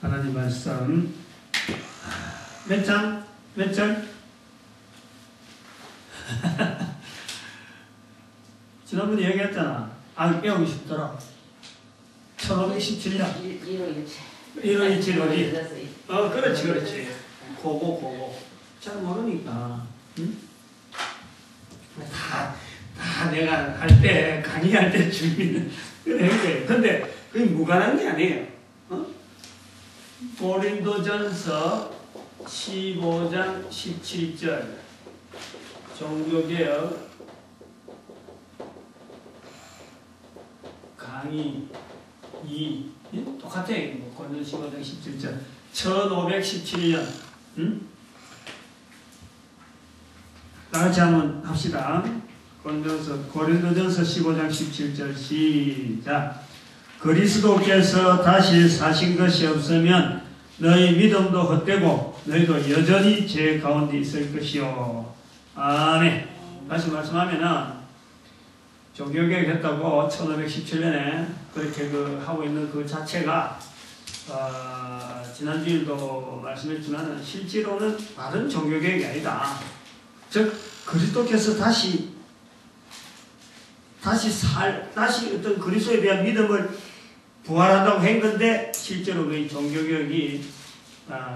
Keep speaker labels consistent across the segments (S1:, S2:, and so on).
S1: 하나님 말씀 몇 장? 몇 절? 지난번에 얘기했잖아. 외우기 쉽더라. 1517년 1월 27일 어디? 그렇지 그렇지. 고고 잘 모르니까 응? 다 내가 할 때 강의할 때 준비는 그래. 근데 그게 무관한 게 아니에요. 고린도전서 15장 17절 종교개혁 강의 2 똑같아요. 고린도전서 15장 17절 1517년 다같이 한번 합시다. 고린도전서 15장 17절 시작. 그리스도께서 다시 사신 것이 없으면 너희 믿음도 헛되고 너희도 여전히 죄 가운데 있을 것이요. 아멘. 다시 말씀하면은 종교개혁 했다고 1517년에 그렇게 하고 있는 그 자체가 지난주일도 말씀했지만 실제로는 바른 종교개혁이 아니다. 즉 그리스도께서 다시 어떤 그리스도에 대한 믿음을 부활한다고 한 건데 실제로 그 종교개혁이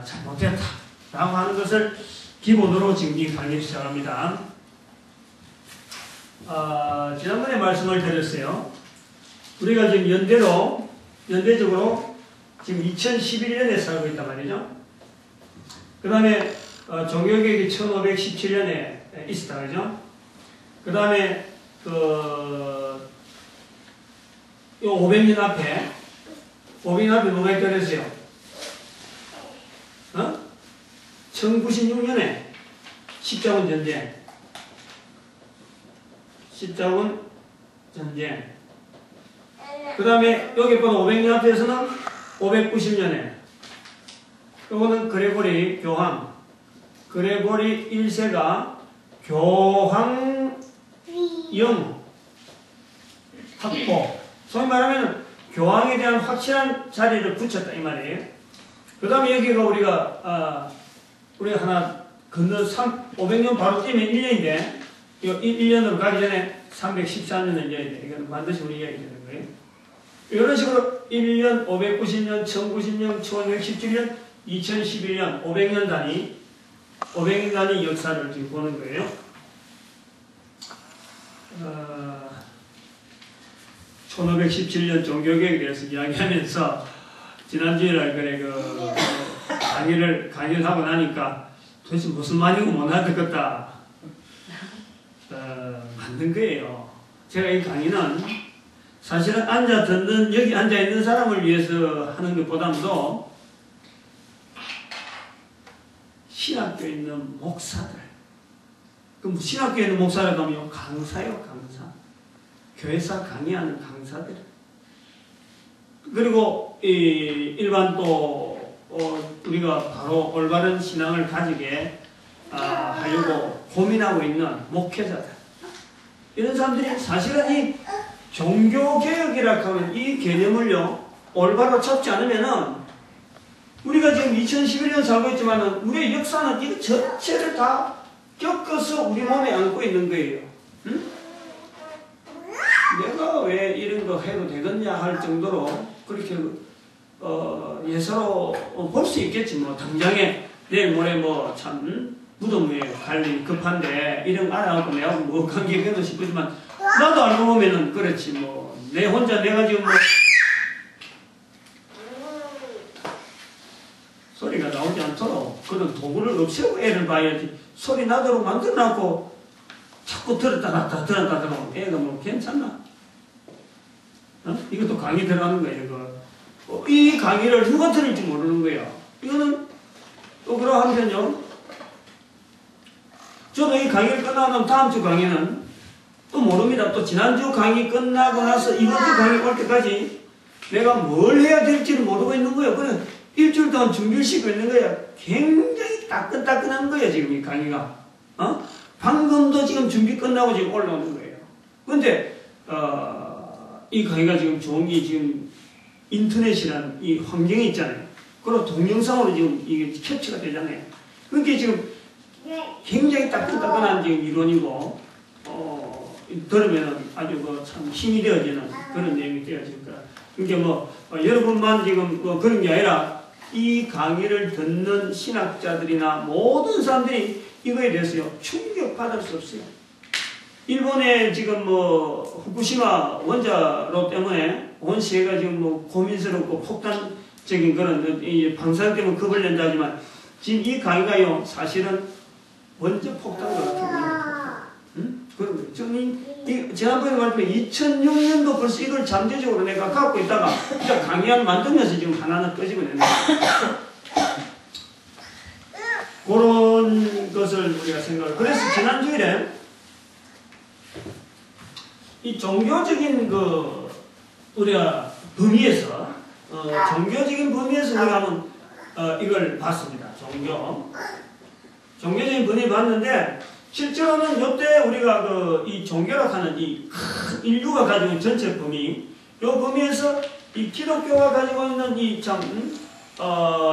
S1: 잘못됐다 라고 하는 것을 기본으로 지금 이 강의를 시작합니다. 지난번에 말씀을 드렸어요. 우리가 지금 연대적으로 지금 2011년에 살고 있단 말이죠. 그 다음에 종교개혁이 1517년에 있었다 그죠. 그 다음에 500년 앞에 뭐가 있다 그랬어요? 1096년에 십자군 전쟁. 그 다음에 여기 본 500년 앞에서는 590년에 요거는 그레고리 1세가 교황 확보, 소위 말하면 교황에 대한 확실한 자리를 붙였다 이 말이에요. 그 다음에 여기가 우리가 하나 건너 500년 바로 뛰면 1년인데 이거 1년으로 가기 전에 314년을 이어야 돼. 이건 반드시 우리 이야기 되는 거예요. 이런 식으로 1년, 590년, 1090년, 1517년, 2011년, 500년 단위 역사를 지금 보는 거예요. 1517년 종교개혁에 대해서 이야기하면서 지난주에 강의를 하고 나니까 도대체 무슨 말이고 못 알아듣겠다. 맞는 거예요. 제가 이 강의는 사실은 여기 앉아있는 사람을 위해서 하는 것보다도 신학교에 있는 목사들. 그럼 신학교에 있는 목사라고 하면 강사요, 강사. 교회사 강의하는 강사들. 그리고 일반 또 우리가 바로 올바른 신앙을 가지게 하려고 고민하고 있는 목회자들. 이런 사람들이 사실은 이 종교개혁이라고 하는 이 개념을요 올바로 잡지 않으면은 우리가 지금 2011년 살고 있지만은 우리의 역사는 이거 전체를 다 겪어서 우리 몸에 안고 있는 거예요. 응? 내가 왜 이런 거 해도 되겠냐 할 정도로 그렇게 예사로 볼 수 있겠지. 뭐 당장에 내일 모레 참 무덤 위에 갈 일이 급한데 이런 거 알아갖고 내가 뭐 관계겠노 싶지만 나도 알고 보면은 그렇지 내가 지금 소리가 나오지 않도록 그런 도구를 없애고 애를 봐야지. 소리 나도록 만들어놨고 자꾸 들었다 놨다 애가 괜찮나? 이것도 강의 들어가는 거예요. 이 강의를 누가 들을지 모르는 거예요. 이거는 또 그러한편요. 저도 이 강의를 끝나면 다음 주 강의는 또 모릅니다. 또 지난주 강의 끝나고 나서 이번 주 강의 올 때까지 내가 뭘 해야 될지를 모르고 있는 거예요. 그래 일주일 동안 준비를 시키고 있는 거예요. 굉장히 따끈따끈한 거예요. 지금 이 강의가. 방금도 지금 준비 끝나고 지금 올라오는 거예요. 근데 이 강의가 지금 좋은 게 지금 인터넷이라는 이 환경이 있잖아요. 그리고 동영상으로 지금 이게 캡처가 되잖아요. 그게 지금 굉장히 따끈따끈한 지금 이론이고, 들으면 아주 참 힘이 되어지는 그런 내용이 되어질 거라. 그러니까 여러분만 지금 그런 게 아니라 이 강의를 듣는 신학자들이나 모든 사람들이 이거에 대해서요, 충격받을 수 없어요. 일본의 지금 후쿠시마 원자로 때문에 온 세계가 지금 고민스럽고 폭탄적인 그런 방사능 때문에 겁을 낸다 하지만 지금 이 강의가요, 사실은 원자 폭탄과 같은 겁니다. 그런 거예요. 지난번에 말했지만 2006년도 벌써 이걸 잠재적으로 내가 갖고 있다가 강의안 만들면서 지금 하나는 꺼지고 있는 거예요. 그런 것을 우리가 생각을. 그래서 지난주일에 이 종교적인 우리가 범위에서, 종교적인 범위에서 우리가 한번 이걸 봤습니다. 종교적인 범위 봤는데, 실제로는 이때 우리가 이 종교라고 하는 이 인류가 가지고 있는 전체 범위, 이 범위에서 이 기독교가 가지고 있는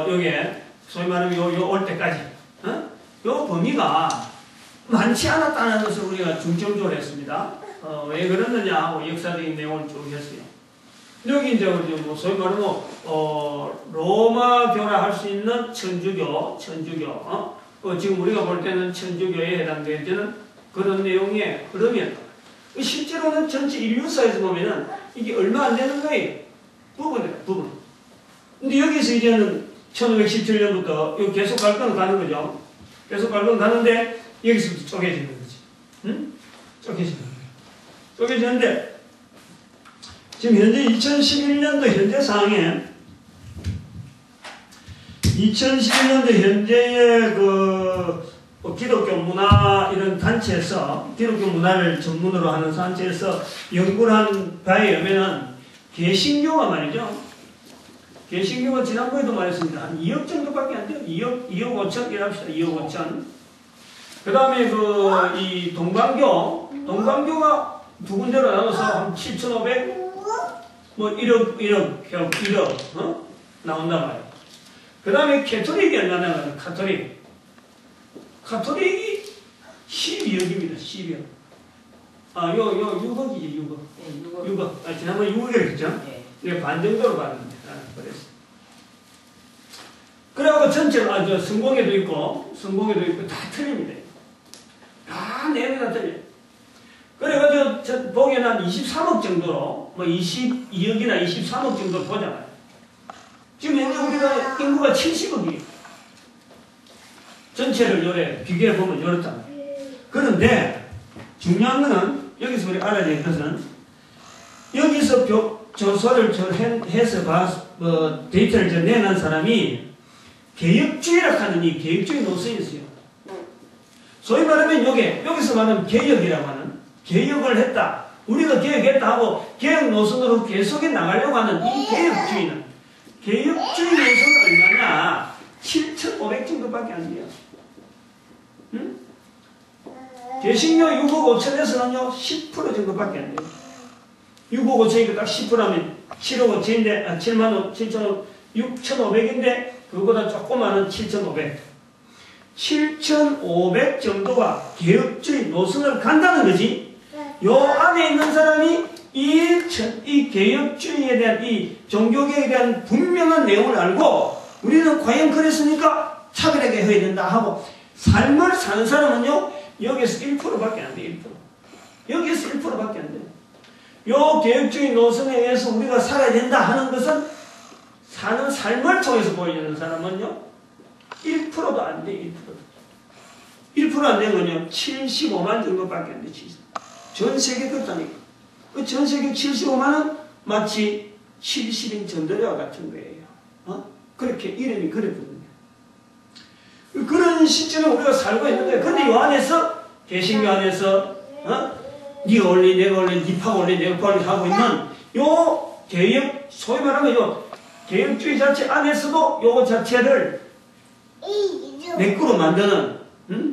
S1: 요게, 소위 말하면 요 올 때까지, 요 범위가 많지 않았다는 것을 우리가 중점적으로 했습니다. 왜 그랬느냐 하고 역사적인 내용을 쭉 했어요. 여기 이제 소위 말하면 로마교라 할 수 있는 천주교, 지금 우리가 볼 때는 천주교에 해당되는 그런 내용의 흐름이었다. 실제로는 전체 인류사에서 보면은 이게 얼마 안 되는 거예요. 부분. 근데 여기서 이제는 1517년부터 이거 계속 갈 건 가는 거죠. 계속 갈 건 가는데 여기서부터 쪼개지는 거지. 응? 쪼개지는데 지금 현재 2011년도 현재 상황에 2011년도 현재의 기독교 문화 이런 단체에서 기독교 문화를 전문으로 하는 단체에서 연구를 한 바에 의하면은 개신교가 말이죠. 개신교가 지난번에도 말했습니다. 한 2억 정도밖에 안 돼요. 2억 5천 이랍시다. 2억 5천. 그 다음에 이 동방교가 두 군데로 나눠서 한 7,500, 1억, 나온단 말이에요. 그 다음에 캐톨릭이 얼마나 나가요? 카톨릭이 12억입니다. 12억. 6억이지, 6억. 지난번에 6억이라고 했죠? 네. 반 정도로 봤는데. 그랬어. 그래갖고 전체로, 성공회도 있고 다 틀립니다. 다 내용이 다 틀려요. 그래가지고, 보기에는 한 23억 정도로, 22억이나 23억 정도로 보잖아요. 지금 현재 우리가 인구가 70억이에요. 전체를 요래 비교해보면 요렇다. 그런데 중요한 거는 여기서 우리 알아야 될 것은 여기서 조사를 해서 데이터를 내놓은 사람이 개혁주의라고 하는 이 개혁주의 노선이 있어요. 소위 말하면 여기서 말하는 개혁이라고 하는 개혁을 했다. 우리가 개혁했다 하고 개혁 노선으로 계속해 나가려고 하는 이 개혁주의는 개혁주의 노선은 얼마냐? 7,500 정도밖에 안 돼요. 응? 개신교 6억 5천에서는요, 10% 정도밖에 안 돼요. 6억 5천이니까 딱 10%하면 7억 5천인데, 6,500인데, 그거보다 조그마한 7,500. 7,500 정도가 개혁주의 노선을 간다는 거지. 요 안에 있는 사람이 이 개혁주의에 대한 이 종교개혁에 대한 분명한 내용을 알고 우리는 과연 그랬으니까 차별하게 해야 된다 하고 삶을 사는 사람은요 여기에서 1%밖에 안 돼. 1%. 여기에서 1%밖에 안 돼. 요 개혁주의 노선에 의해서 우리가 살아야 된다 하는 것은 사는 삶을 통해서 보여주는 사람은요 1%도 안 돼. 1% 안 되는 건요 75만 정도밖에 안 돼. 전 세계 그렇다니까. 전 세계 75만은 마치 70인 전도자와 같은 거예요. 그렇게 이름이 그래 부르는 거예요. 그런 시점에 우리가 살고 있는 거예요. 근데 이 안에서, 개신교 안에서, 니가 올리, 내가 올리, 니파가 올리, 내가 올리 하고 있는 요 개혁, 소위 말하면 요 개혁주의 자체 안에서도 요거 자체를 내꾸로 만드는,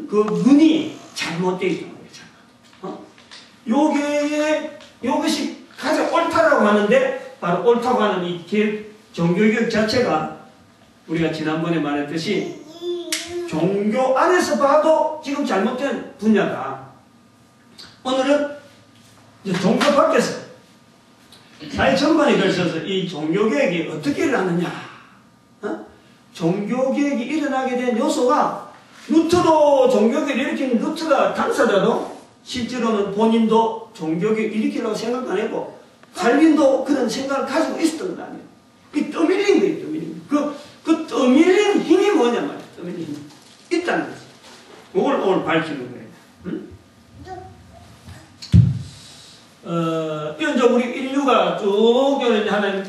S1: 그 문이 잘못되어 있다는 거예요. 요것이 가장 옳다라고 하는데, 바로 옳다고 하는 이 종교개혁 자체가 우리가 지난번에 말했듯이 종교 안에서 봐도 지금 잘못된 분야다. 오늘은 이제 종교 밖에서 사회 전반에 걸쳐서 이 종교개혁이 어떻게 일어나느냐. 종교개혁이 일어나게 된 요소가 루터도 종교개혁을 일으킨 루터가 당사자도 실제로는 본인도 종교개혁을 일으키려고 생각 안 했고 칼빈도 그런 생각을 가지고 있었던 거 아니에요. 그 떠밀린 거예요. 떠밀린 거. 그 떠밀린 힘이 뭐냐 말이에요. 떠밀린 힘이 있다는 거죠. 그걸 오늘 밝히는 거예요. 응? 이건 저 우리 인류가 쭉 하는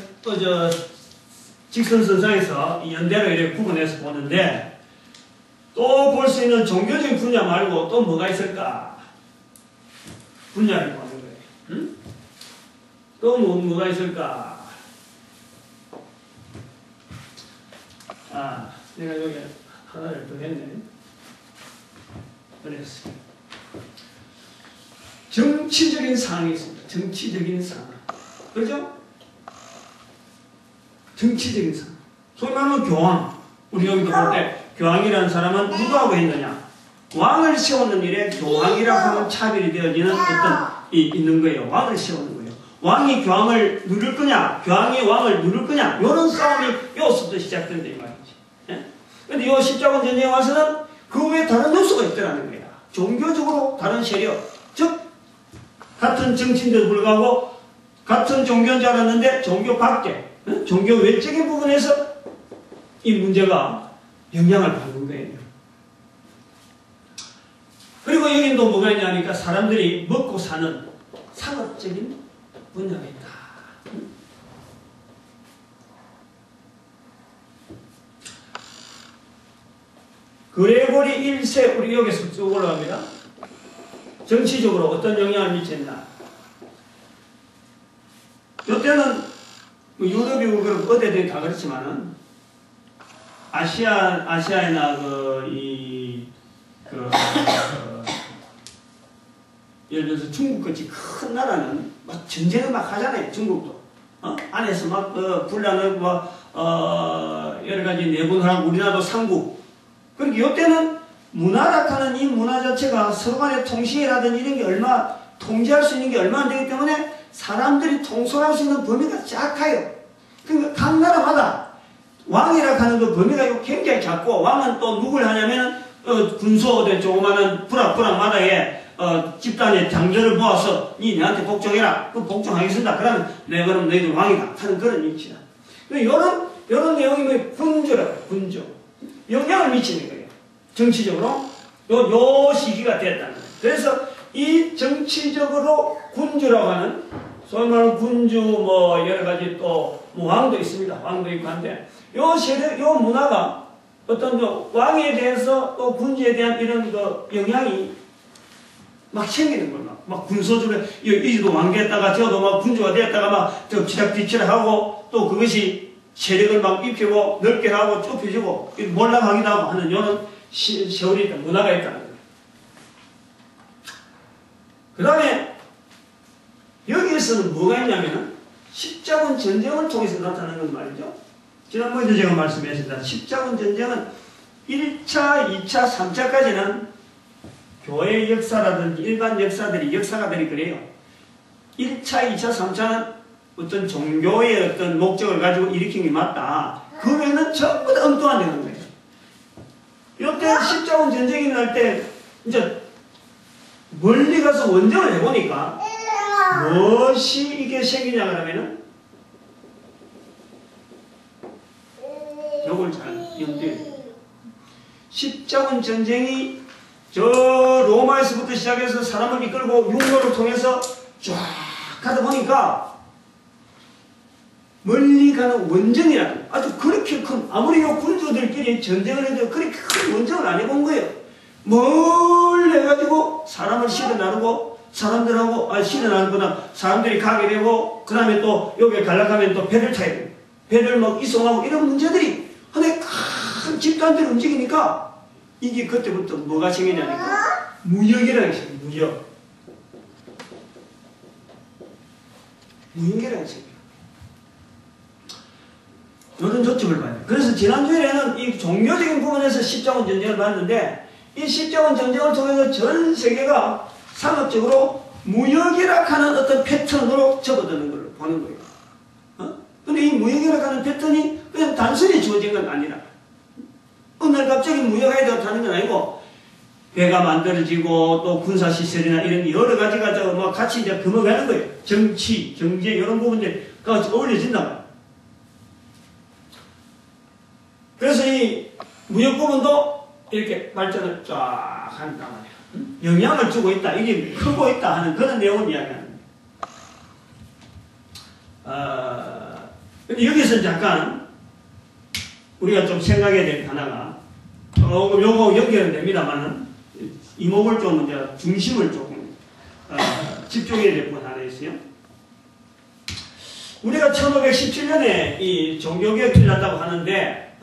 S1: 직선선상에서 연대로 이렇게 구분해서 보는데 또 볼 수 있는 종교적인 분야 말고 또 뭐가 있을까? 분야를 보는 거예요. 응? 또 뭐가 있을까? 아, 내가 여기 하나를 더 했네. 그랬어. 정치적인 상황이 있습니다. 정치적인 상황. 그렇죠? 정치적인 상황. 소위 말하면 교황. 우리 여기도 볼 때 교황이라는 사람은 누구하고 했느냐? 왕을 세우는 일에 교황이라고 하면 차별이 되어지는 어떤 있는 거예요. 왕을 세우는 거예요. 왕이 교황을 누를 거냐? 교황이 왕을 누를 거냐? 이런 싸움이 여기서부터 시작된다 이 말이지. 예? 근데 이 십자군 전쟁에 와서는 그 외에 다른 요소가 있더라는 거야. 종교적으로 다른 세력. 즉 같은 정치인데도 불구하고 같은 종교인 줄 알았는데 종교 밖에 종교 외적인 부분에서 이 문제가 영향을 받는 거예요. 그리고 여긴 또 뭐가 있냐니까 사람들이 먹고 사는 상업적인 분야가 있다. 그레고리 1세 우리 여기서 쭉 올라갑니다. 정치적으로 어떤 영향을 미쳤나? 이때는 유럽이고 그렇고 어디든 다 그렇지만은 아시아나 예를 들어서 중국같이 큰 나라는 막 전쟁을 막 하잖아요. 중국도 안에서 막 분란을 여러 가지 내분을 하고 우리나라도 상국. 그러니까 이때는 문화라는 이 문화 자체가 서로 간의 통신이라든지 이런 게 얼마 통제할 수 있는 게 얼마 안 되기 때문에 사람들이 통솔할 수 있는 범위가 작아요. 그러니까 각 나라마다 왕이라고 하는 그 범위가 굉장히 작고 왕은 또 누굴 하냐면은 군소된 조그마한 부락마다에 집단의 장전을 모아서 니 내한테 복종해라. 그럼 복종하겠습니다. 그러면 그럼 너희들 왕이다 하는 그런 위치다. 이런 내용이 군주라고 영향을 미치는 거예요. 정치적으로 요 시기가 됐다는 거예요. 그래서 이 정치적으로 군주라고 하는 소위 말하는 군주 여러 가지 또 왕도 있습니다. 왕도 있고 한데 요 세력 요 문화가 어떤 왕에 대해서 또 군주에 대한 이런 영향이 막 생기는 거예요. 막 군소적으로 이도 왕 됐다가 저도 막 군주가 됐다가 막 지락뒤치락하고 또 그것이 세력을 막 입히고 넓게 하고 좁혀지고 몰락하기도 하고 하는 이런 세월이 있다. 문화가 있다는 거예요. 그 다음에 여기에서는 뭐가 있냐면은 십자군 전쟁을 통해서 나타나는 건 말이죠. 지난번에도 제가 말씀했습니다. 십자군 전쟁은 1차, 2차, 3차까지는 교회 역사라든지 일반 역사가들이 그래요. 1차, 2차, 3차는 어떤 종교의 어떤 목적을 가지고 일으킨 게 맞다. 그 외에는 전부 다 엉뚱한 데는 거예요. 이때 십자군 전쟁이 날 때 이제 멀리 가서 원정을 해보니까 무엇이 이게 생기냐 그러면은 요걸 잘 염두에 십자군 전쟁이 저 로마에서부터 시작해서 사람을 이끌고 육로를 통해서 쫙 가다 보니까 멀리 가는 원정이라는 아주 그렇게 큰 아무리 요 군주들끼리 전쟁을 해도 그렇게 큰 원정을 안 해본 거예요. 멀리 해가지고 사람을 실어 나르고 사람들하고 실어 나르거나 사람들이 가게 되고 그 다음에 또 여기에 갈라가면 또 배를 타야 돼요. 배를 막 이송하고 이런 문제들이 하나의 큰 집단들이 움직이니까 이게 그때부터 뭐가 생기냐니까 무역이라는 게 생겨요. 무역이라는 게 생겨요. 이런 조짐을 봐요. 그래서 지난주에는 이 종교적인 부분에서 십자군 전쟁을 봤는데 이 십자군 전쟁을 통해서 전 세계가 상업적으로 무역이라 하는 어떤 패턴으로 접어드는 걸 보는 거예요. 근데 이 무역이라 하는 패턴이 그냥 단순히 주어진 건 아니라 어느 날 갑자기 무역해야 되는 건 아니고 배가 만들어지고 또 군사시설이나 이런 여러 가지가 뭐 같이 이제 금어가는 거예요. 정치, 경제 이런 부분들이 같이 어울려진단 말이에요. 그래서 이 무역 부분도 이렇게 발전을 쫙 한단 말이에요. 영향을 주고 있다, 이게 크고 있다 하는 그런 내용을 이야기하는 거예요. 근데 여기서 잠깐 우리가 좀 생각해야 될 하나가 요거 연결은 됩니다만은 이목을 좀 이제 중심을 조금 집중해야 될 부분 하나 있어요. 우리가 1517년에 이 종교개혁이 일어났다고 하는데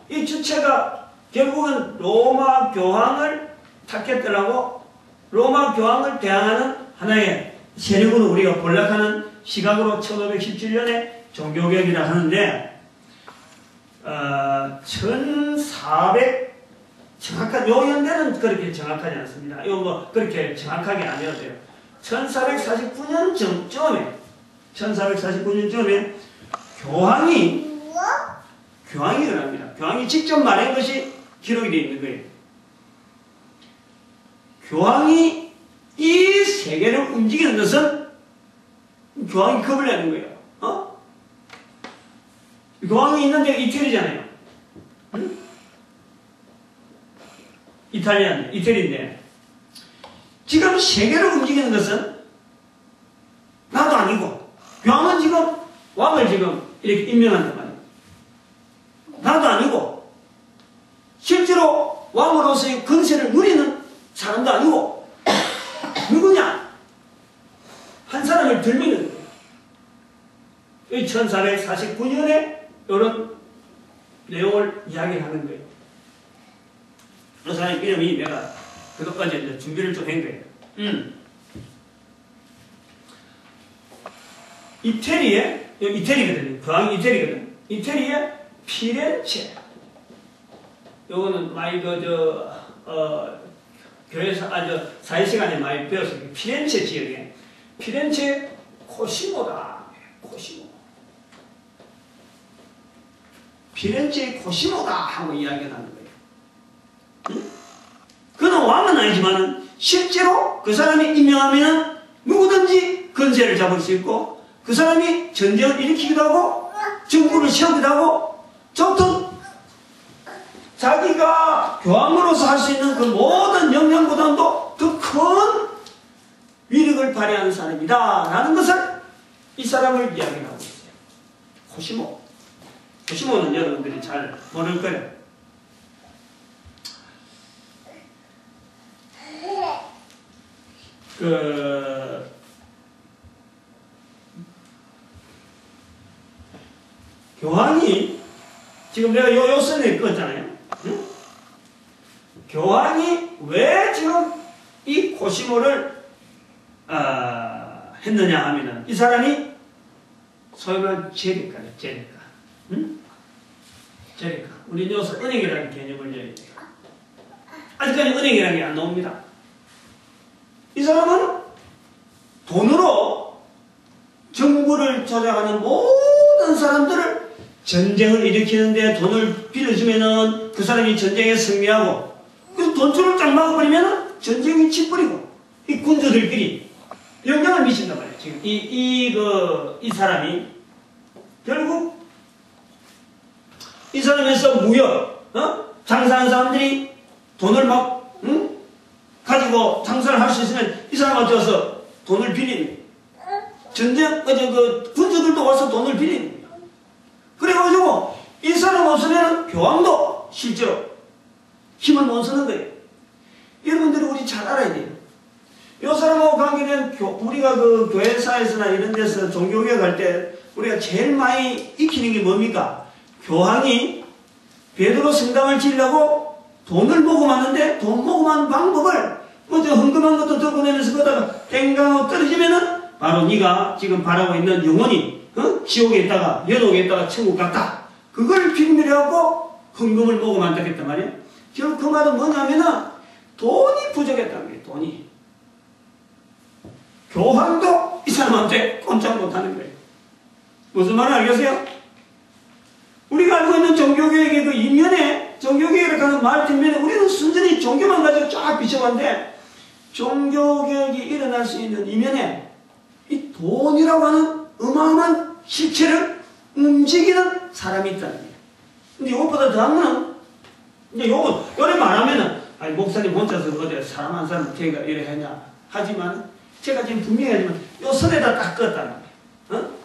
S1: 이 주체가 결국은 로마 교황을 타겟들하고 로마 교황을 대항하는 하나의 세력으로 우리가 본락하는 시각으로 1517년에 종교개혁이라 하는데 1400 정확한 요 연대는 그렇게 정확하지 않습니다. 이거 뭐 그렇게 정확하게 아니어도 돼요. 1449년쯤에 교황이 일어납니다. 교황이 직접 말한 것이 기록이 되어 있는 거예요. 교황이 이 세계를 움직이는 것은 교황이 겁을 내는 거예요. 교황이 있는 데가 이태리잖아요. 응? 이태리인데 지금 세계를 움직이는 것은 나도 아니고 교황은 지금 왕을 지금 이렇게 임명한단 말이에요. 나도 아니고 실제로 왕으로서의 권세를 누리는 사람도 아니고 누구냐? 한 사람을 들미는 거예요. 1449년에 이런 내용을 이야기하는 거예요. 그 사람의 이름이 내가 그것까지 준비를 좀 한 거예요. 이태리거든요. 교황이 이태리거든. 이태리의 피렌체. 요거는 많이 교회에서 사회시간에 많이 배웠어요. 피렌체 지역에. 피렌체 코시모다. 코시모. 피렌체의 코시모다 하고 이야기를 하는 거예요. 응? 그는 왕은 아니지만 실제로 그 사람이 임명하면 누구든지 권세를 잡을 수 있고 그 사람이 전쟁을 일으키기도 하고 정부를 세우기도 하고 좋든 자기가 교황으로서 할 수 있는 그 모든 역량보다도 더 큰 위력을 발휘하는 사람이다 라는 것을 이 사람을 이야기하고 있어요. 코시모. 코시모는 여러분들이 잘 모를 거예요. 교황이 지금 내가 요 선에 읽었잖아요. 응? 교황이 왜 지금 이 코시모를 했느냐 하면은 이 사람이 소위 말하는 제리카예요. 제리카. 응? 제리카. 우리 여기서 은행이라는 개념을 얘기해요. 아직까지 은행이라는 게 안 나옵니다. 이 사람은 돈으로 정부를 조작하는 모든 사람들을 전쟁을 일으키는데 돈을 빌려주면은 그 사람이 전쟁에 승리하고 그래서 돈줄을 쫙 막아버리면은 전쟁이 치버리고 이 군주들끼리 영향을 미친단 말이에요. 지금 이 사람이 결국 이 사람에서 무역, 장사하는 사람들이 돈을 막 가지고 장사를 할 수 있으면 이 사람한테 와서 돈을 빌리는 전쟁, 군주들도 와서 돈을 빌리는 거예요. 그래가지고 이 사람 없으면 교황도 실제로 힘을 못 쓰는 거예요. 여러분들이 우리 잘 알아야 돼요. 이 사람하고 관계된 우리가 그 교회사에서나 이런 데서 종교개혁 할 때 우리가 제일 많이 익히는 게 뭡니까? 교황이 베드로 성당을 지으려고 돈을 모금하는데 돈 모금하는 방법을 먼저 헌금한 것도 들고 내면서 그러다가 땡강하고 떨어지면은 바로 네가 지금 바라고 있는 영혼이 지옥에 있다가 연옥에 있다가 천국 갔다. 그걸 빌미해갖고 헌금을 먹으면 안 되겠단 말이에요. 결국 그 말은 뭐냐면은 돈이 부족했다는 거예요. 돈이. 교황도 이 사람한테 꼼짝 못하는 거예요. 무슨 말인지 알겠어요? 우리가 알고 있는 종교개혁의 그 이면에, 종교개혁을 가는 말 뒷면에 우리는 순전히 종교만 가지고 쫙 비춰봤는데, 종교개혁이 일어날 수 있는 이면에 이 돈이라고 하는 어마어마한 실체를 움직이는 사람이 있다는 거예요. 근데 이것보다 더한 거는, 이제 요래 말하면은, 아니, 목사님 혼자서 어디 사람 한 사람 걔가 이래 하냐. 하지만, 제가 지금 분명히 하지만, 요 선에다 딱 껐다는 거예요.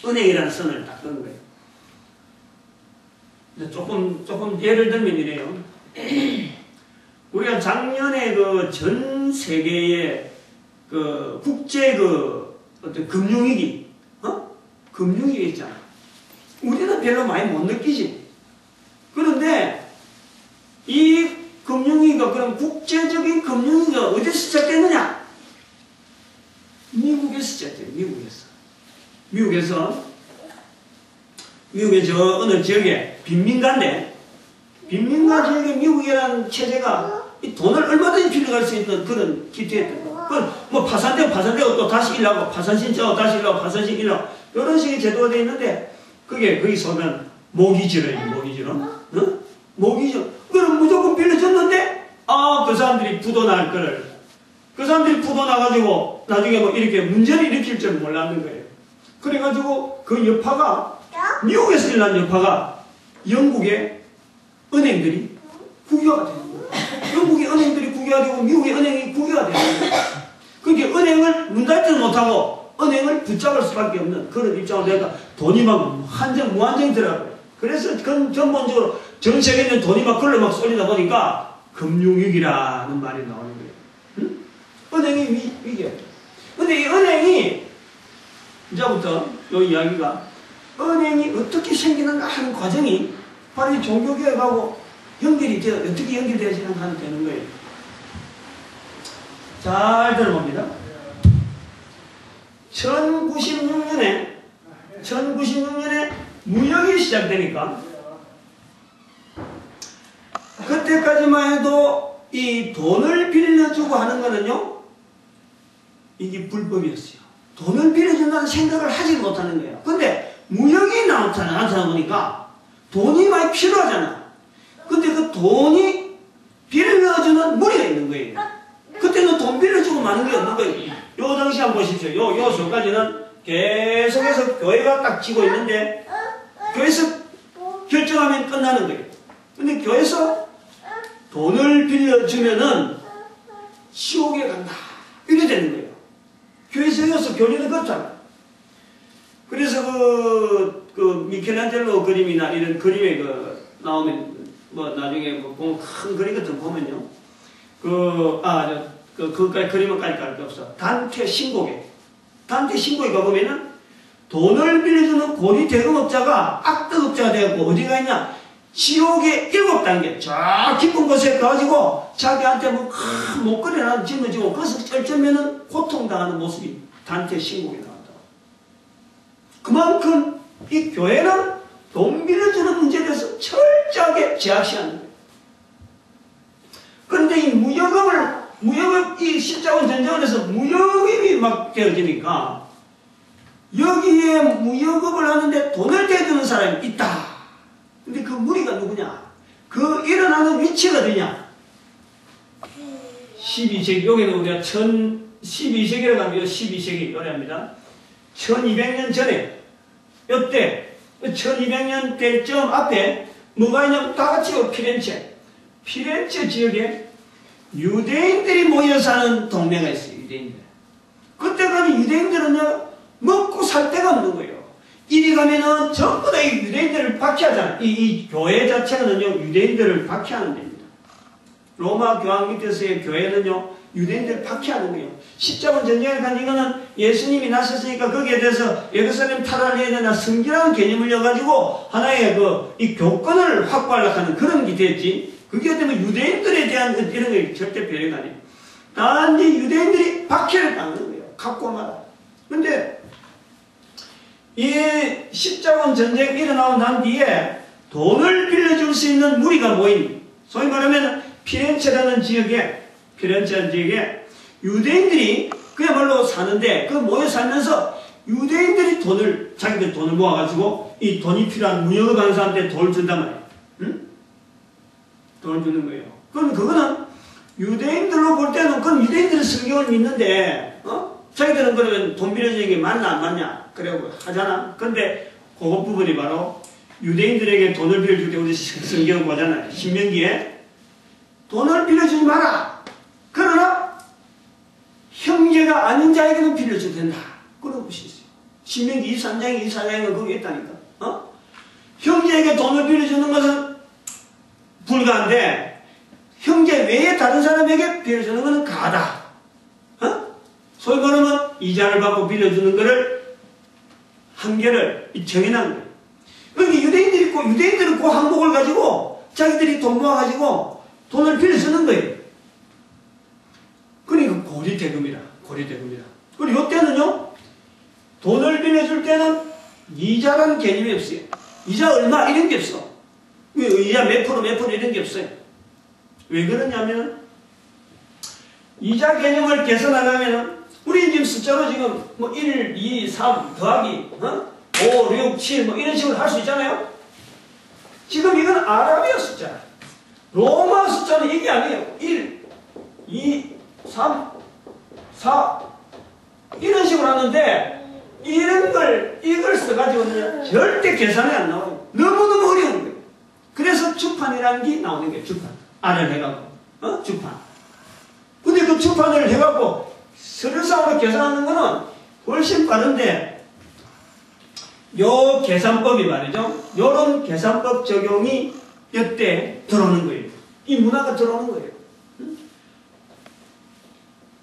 S1: 은행이라는 선을 딱 끄는 거예요. 조금 예를 들면 이래요. 우리가 작년에 그 전 세계의 그 국제 그 어떤 금융위기, 금융위기 있잖아. 우리는 별로 많이 못 느끼지. 그런데 이 금융위기가 그럼 국제적인 금융위기가 어디서 시작됐느냐? 미국에서 시작돼요. 미국의 저 어느 지역에 빈민가인데, 빈민가 지역의 미국이라는 체제가 이 돈을 얼마든지 빌려갈 수 있는 그런 기투였던 거. 뭐 파산되고 또 다시 일하고, 파산 신청하고 다시 일하고, 파산 신청하고, 이런 식의 제도가 되어 있는데, 그게 거기서 오면 모기지로. 모기지. 그럼 무조건 빌려줬는데, 그 사람들이 부도날 거를. 그 사람들이 부도나가지고 나중에 뭐 이렇게 문제를 일으킬 줄 몰랐는 거예요. 그래가지고 그 여파가, 미국에서 일어난 여파가 영국의 은행들이 국유화가 되는 거예요. 영국의 은행들이 국유화 되고 미국의 은행이 국유화 되는 거예요. 그러니까 은행을 문 닫지도 못하고 은행을 붙잡을 수밖에 없는 그런 입장으로 되니까 돈이 막 무한정이 들어가요. 그래서 근본적으로 전 세계에 있는 돈이 막 그걸로 막 쏠리다 보니까 금융위기라는 말이 나오는 거예요. 응? 은행이 위기예요. 근데 이 은행이 이제부터 이 이야기가 은행이 어떻게 생기는가 하는 과정이 바로 이 종교개혁하고 어떻게 연결되어지는가 하면 되는 거예요. 잘 들어봅니다. 1096년에 무역이 시작되니까 그때까지만 해도 이 돈을 빌려주고 하는 거는요, 이게 불법이었어요. 돈을 빌려준다는 생각을 하지 못하는 거예요. 근데 무역이 나타나 보니까 돈이 많이 필요하잖아. 근데 그 돈이 빌려주는 무리가 있는 거예요. 그때는 돈 빌려주고 마는 게 없는 거예요. 요 당시 한번 보십시오. 요 수까지는 계속해서 교회가 딱 지고 있는데, 교회에서 결정하면 끝나는 거예요. 근데 교회에서 돈을 빌려주면은 지옥에 간다. 이래 되는 거예요. 교회에서 이어서 교리는 그렇잖아. 그래서 그 미켈란젤로 그림이나 이런 그림에 나오면, 뭐 나중에 보면 큰 그림 같은 거 보면요. 그까지 그림을까지 갈 게 없어. 단테 신곡에 가보면은 돈을 빌려주는 고리 대금업자가 악덕업자가 되었고, 어디가 있냐? 지옥의 7단계, 저 깊은 곳에 가가지고 자기한테 뭐 큰 목걸이를 하나 짊어지고 거기서 쩔쩔매는 고통당하는 모습이 단테 신곡에 나온다. 그만큼 이 교회는 돈 빌려주는 문제에 대해서 철저하게 제약시하는 거예요. 그런데 이 이 십자군 전쟁을 해서 무역업이 막 되어지니까 여기에 무역업을 하는데 돈을 대주는 사람이 있다. 근데 그 무리가 누구냐? 그 일어나는 위치가 어디냐? 12세기, 여기는 우리가 12세기라고 하면 12세기 요래합니다. 1200년 전에, 이때 1200년 될 점 앞에 뭐가 있냐면 다 같이 피렌체 지역에 유대인들이 모여 사는 동네가 있어요. 유대인들. 그때까지 유대인들은요, 먹고 살 데가 없는 거예요. 이리 가면은 전부 다 이 유대인들을 박해하잖아요. 이 교회 자체는요, 유대인들을 박해하는 데입니다. 로마 교황 밑에서의 교회는요, 유대인들을 박해하는 거예요. 십자군 전쟁에 간 이거는 예수님이 나셨으니까 거기에 대해서 예루살렘 탈환을 해야 되나 성기라는 개념을 넣어가지고 하나의 이 교권을 확보하려고 하는 그런 게 됐지. 그게 때문에 유대인들에 대한 이런 게 절대 배려가 아니에요. 단지 유대인들이 박해를 당하는 거예요. 각고마다. 근데 이 십자군 전쟁 일어나고 난 뒤에 돈을 빌려줄 수 있는 무리가 모인, 소위 말하면 피렌체라는 지역에 유대인들이 그야말로 사는데, 그 모여 살면서 유대인들이 자기들 돈을 모아가지고 이 돈이 필요한 무역업하는 사람한테 돈을 준단 말이에요. 응? 돈을 주는 거예요. 그럼 그거는 유대인들로 볼 때는 그건 유대인들은 성경을 믿는데, 자기들은 그러면 돈 빌려주는 게 맞나 안 맞냐? 그러고 하잖아. 근데 그것 부분이 바로 유대인들에게 돈을 빌려줄 때 우리 성경을 보잖아요. 신명기에 돈을 빌려주지 마라. 그러나 형제가 아닌 자에게는 빌려줘도 된다. 그런 것이 있어요. 신명기 23장에 24장에 거기 있다니까. 형제에게 돈을 빌려주는 것은 불가한데 형제 외에 다른 사람에게 빌려주는 것은 가하다. 소위 말하면 이자를 받고 빌려주는 것을 한계를 정해놓은 거예요. 그러니까 유대인들은 그 항목을 가지고 자기들이 돈 모아가지고 돈을 빌려주는 거예요. 그러니까 고리대금이라. 그리고 이때는요, 돈을 빌려줄 때는 이자라는 개념이 없어요. 이자 얼마 이런 게 없어. 이자 몇 프로 이런 게 없어요. 왜 그러냐면 이자 개념을 개선하려면 우리 지금 숫자로 지금 뭐 1, 2, 3 더하기 5, 6, 7 뭐 이런 식으로 할 수 있잖아요. 지금 이건 아라비아 숫자. 로마 숫자는 이게 아니에요. 1, 2, 3, 4 이런 식으로 하는데 이걸 써가지고는 절대 계산이 안 나와요. 너무너무 어려운 거예요. 그래서 주판이라는 게 나오는 거예요. 주판. 알을 해갖고. 주판. 근데 그 주판을 해갖고 서류상으로 계산하는 거는 훨씬 빠른데 요 계산법이 말이죠. 요런 계산법 적용이 이때 들어오는 거예요. 이 문화가 들어오는 거예요.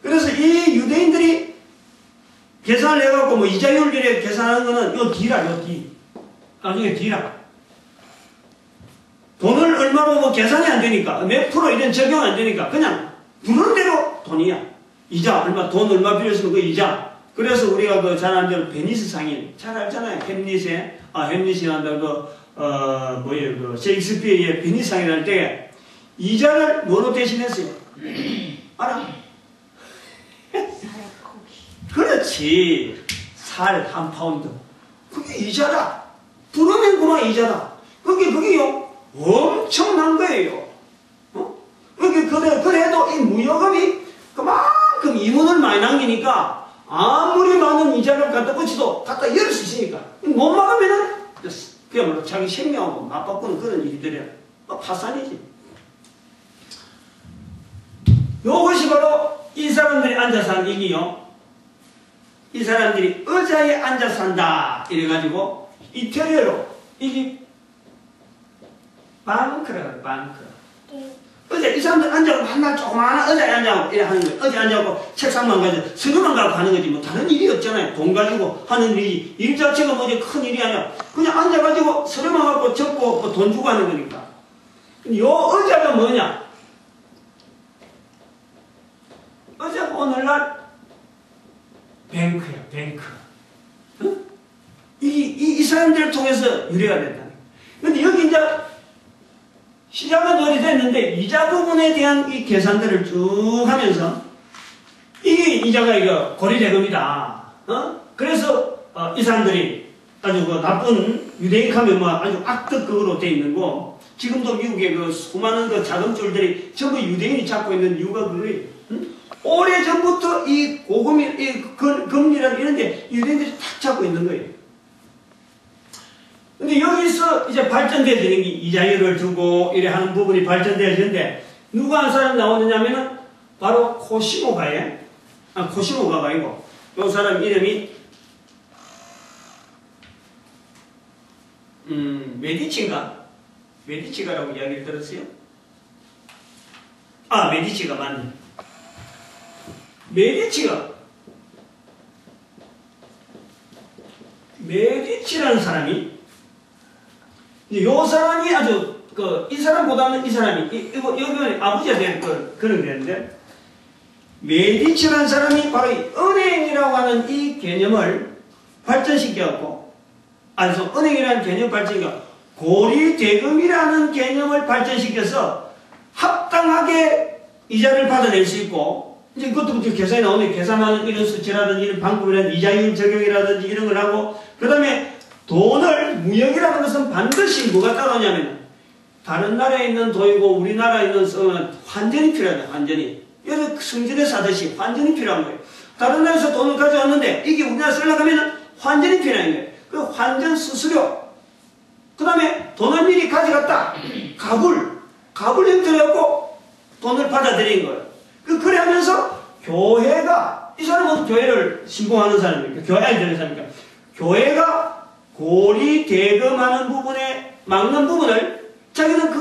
S1: 그래서 이 유대인들이 계산을 해갖고 뭐 이자율 계산하는 거는 요 뒤라, 요 뒤. 나중에 뒤라. 돈을 얼마로 뭐 계산이 안 되니까, 몇 프로 이런 적용 안 되니까 그냥 부르는 대로 돈이야. 이자, 돈 얼마 빌려주는 그 이자. 그래서 우리가 그 잘 아는 베니스 상인, 잘 알잖아요. 햄릿이란다, 그 셰익스피어의 베니스 상인 할 때, 이자를 뭐로 대신했어요? 알아? 그렇지. 살 한 파운드. 그게 이자다. 부르면 그만 이자다. 그게요, 엄청난 거예요. 그래도 이 무역업이 그만큼 이문을 많이 남기니까 아무리 많은 이자를 갖다 붙여도 갖다 열 수 있으니까 못 막으면은 그야말로 자기 생명하고 맞바꾸는 그런 일들이야. 파산이지. 요것이 바로 이 사람들이 앉아 산 얘기요. 이 사람들이 의자에 앉아 산다 이래가지고 이태리어로 이게 방크라고 방크. 어제 이 사람들 앉아서 한날 조그마한 의자에 앉아서 이래 하는 거예요. 의자에 앉아서 책상만 가지고 서류만 갖고 하는 거지 뭐 다른 일이 없잖아요. 돈 가지고 하는 일이 일 자체가 뭐지 큰 일이 아니야. 그냥 앉아가지고 서류만 갖고 적고 뭐 돈 주고 하는 거니까. 요 의자가 뭐냐? 의자 오늘날 뱅크야 뱅크. 응? 이 사람들을 통해서 유래가 된다. 근데 여기 이제 시작은 어디 됐는데 이자 부분에 대한 이 계산들을 쭉 하면서 이게 이자가 이거 고리대금이다. 그래서 이 사람들이 아주 그 나쁜 유대인 하면 뭐 아주 악덕극으로 돼 있는 거. 지금도 미국의 그 수많은 그 자금줄들이 전부 유대인이 잡고 있는 이유가 그거예요. 오래 전부터 이 고금이 이 금리라는 이런데 유대인들이 탁 잡고 있는 거예요. 근데 여기서 이제 발전되어지는 게 이자율을 두고 이래 하는 부분이 발전되어지는데 누가 한 사람 나오느냐면은 바로 코시모가예요. 코시모가가 아니고 요 사람 이름이 메디치가라고 이야기를 들었어요? 메디치가 맞네. 메디치라는 사람이 요 사람이 아주 이 사람보다는 이 사람이 여기는 아버지가 된 그런 데인데 메디치라는 사람이 바로 이 은행이라고 하는 이 개념을 발전시켜갖고 그래서 은행이라는 개념 발전이니까 고리대금이라는 개념을 발전시켜서 합당하게 이자를 받아낼 수 있고, 이제 그것부터 계산이 나오는데, 계산하는 이런 수치라든지 이런 방법이라든지 이자율 적용이라든지 이런 걸 하고, 그 다음에 돈을, 무역이라는 것은 반드시 뭐가 따라오냐면, 다른 나라에 있는 돈이고 우리나라에 있는 환전이 필요하다, 환전이. 여기 성전에서 하듯이 환전이 필요한 거예요. 다른 나라에서 돈을 가져왔는데, 이게 우리나라 쓰려고 하면 환전이 필요한 거예요. 그 환전 수수료, 그 다음에 돈을 미리 가져갔다. 가불 형태로 돈을 받아들인 거예요. 그래 하면서 교회가, 이 사람은 교회를 신봉하는 사람이니까, 교회 안에 되는 사람이니까, 교회가 고리 대금하는 부분에 막는 부분을 자기는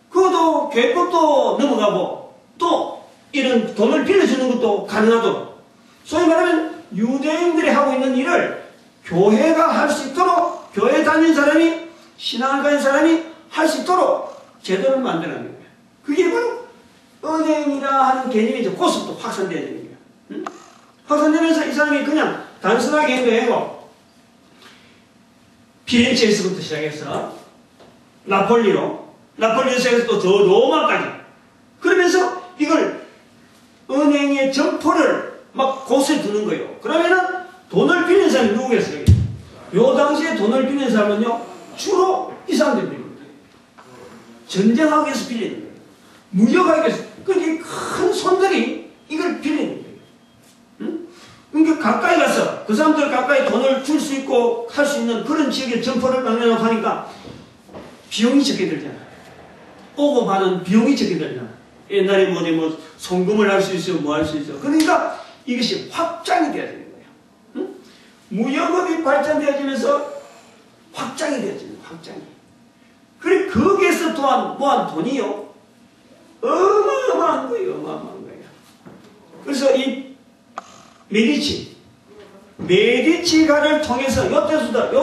S1: 그것도 교회법도 넘어가고, 또 이런 돈을 빌려주는 것도 가능하도록. 소위 말하면 유대인들이 하고 있는 일을 교회가 할 수 있도록, 교회 다니는 사람이, 신앙을 가진 사람이 할 수 있도록 제도를 만들어내는 거예요. 그게 바로 은행이라 하는 개념이 이제 고속도 확산되어야 되는 거예요. 응? 확산되면서 이 사람이 그냥 단순하게 행동하고, 피렌체에서부터 시작해서 나폴리에서 해서 또 저 로마까지. 그러면서 이걸 은행의 점포를 막 곳에 두는 거예요. 그러면은 돈을 빌린 사람이 누구겠어요? 요 당시에 돈을 빌린 사람은요, 주로 이 사람들이 빌린 거예요. 전쟁하기 위해서 빌리는 거예요. 무역하기 위해서. 그렇게 큰 손들이 이걸 빌리는 거예요. 응? 그러니까 가까이 가서 그 사람들 가까이 돈을 줄 수 있고 할 수 있는 그런 지역에 점포를 만들어놓고 하니까 비용이 적게 들잖아요. 오고 가는 비용이 적게 들잖아요. 옛날에 뭐 송금을 할 수 있어요, 뭐 할 수 있어요. 그러니까 이것이 확장이 돼야 되는 거예요. 응? 무역업이 발전되어지면서 확장이 되어지는 거예요, 확장이. 그래, 거기에서 또한 뭐한 돈이요? 어마어마한 거예요, 어마어마한 거예요. 그래서 이 메디치가를 통해서, 요때서도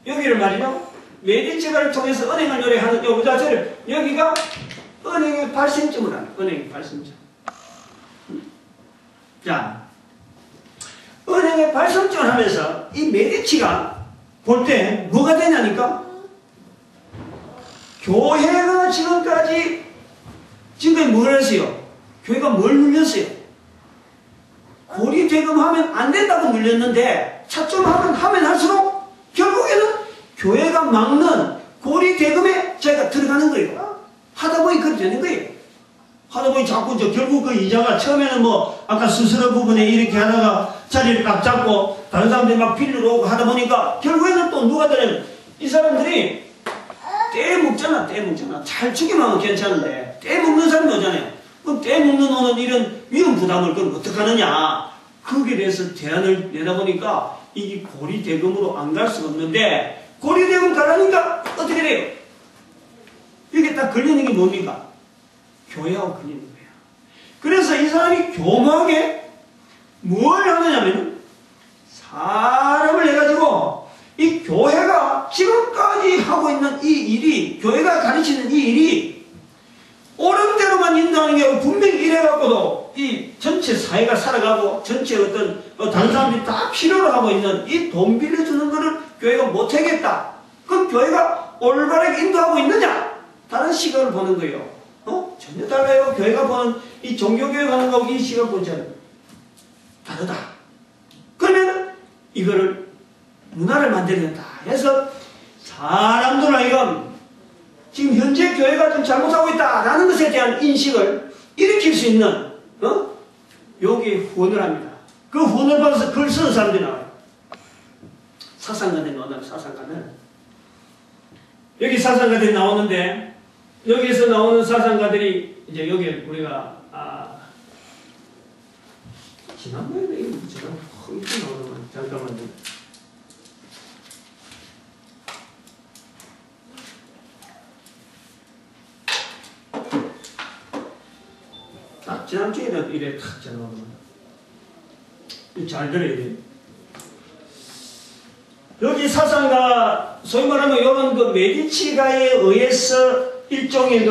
S1: 여기를 말이죠. 메디치가를 통해서 은행을 노래하는 요 자체를, 여기가 은행의 발생점을 하는 거예요. 은행의 발생점. 자, 은행의 발생점을 하면서 이 메디치가 볼 때 뭐가 되냐니까, 교회가 지금까지 뭘 했어요? 교회가 뭘 눌렸어요? 고리대금하면 안 된다고 눌렸는데, 차점하면 하면 할수록 결국에는 교회가 막는 고리대금에 자기가 들어가는 거예요. 하다 보니 그렇게 되는 거예요. 하다 보니 자꾸 결국 그 이자가 처음에는 뭐 아까 수수료 부분에 이렇게 하다가 자리를 딱 잡고 다른 사람들이 막 빌리러 오고 하다 보니까 결국에는 또 누가 되냐면 이 사람들이 떼 먹잖아. 잘 주기만 하면 괜찮은데 떼 먹는 사람이 오잖아요. 그럼 떼 먹는 오는 이런 위험 부담을 그럼 어떡하느냐. 거기에 대해서 대안을 내다 보니까 이게 고리대금으로 안 갈 수가 없는데, 고리대금 가라니까 어떻게 돼요? 이게 딱 걸리는 게 뭡니까? 교회하고 걸리는 거예요. 그래서 이 사람이 교묘하게 뭘 하느냐면 사람을 해가지고 이 교회가 지금까지 하고 있는 이 일이, 교회가 가르치는 이 일이 옳은 대로만 인도하는 게 아니고 분명히 이래갖고도 이 전체 사회가 살아가고 전체 어떤 다른 사람들이 다 필요로 하고 있는 이 돈 빌려주는 거를 교회가 못하겠다. 그럼 교회가 올바르게 인도하고 있느냐? 다른 시각을 보는 거예요. 전혀 달라요. 교회가 보는 이 종교교회 가는 거하고 이 시각 보지 않아요. 다르다. 그러면 이거를 문화를 만들어낸다 해서 사람들 하여금 지금 현재 교회가 좀 잘못하고 있다라는 것에 대한 인식을 일으킬 수 있는 여기에 후원을 합니다. 그 후원을 받아서 글 쓰는 사람들이 나와요. 사상가들이 나오는 사상가는 여기 사상가들이 나오는데, 여기에서 나오는 사상가들이 이제 여기 우리가 지난번에 이거 제가 펑크 나오는 건 잠깐만요. 지난주에는 이래 탁 전화오는 잘 들어야 돼요. 여기 사상가, 소위 말하면 이런 그 메디치가에 의해서 일종의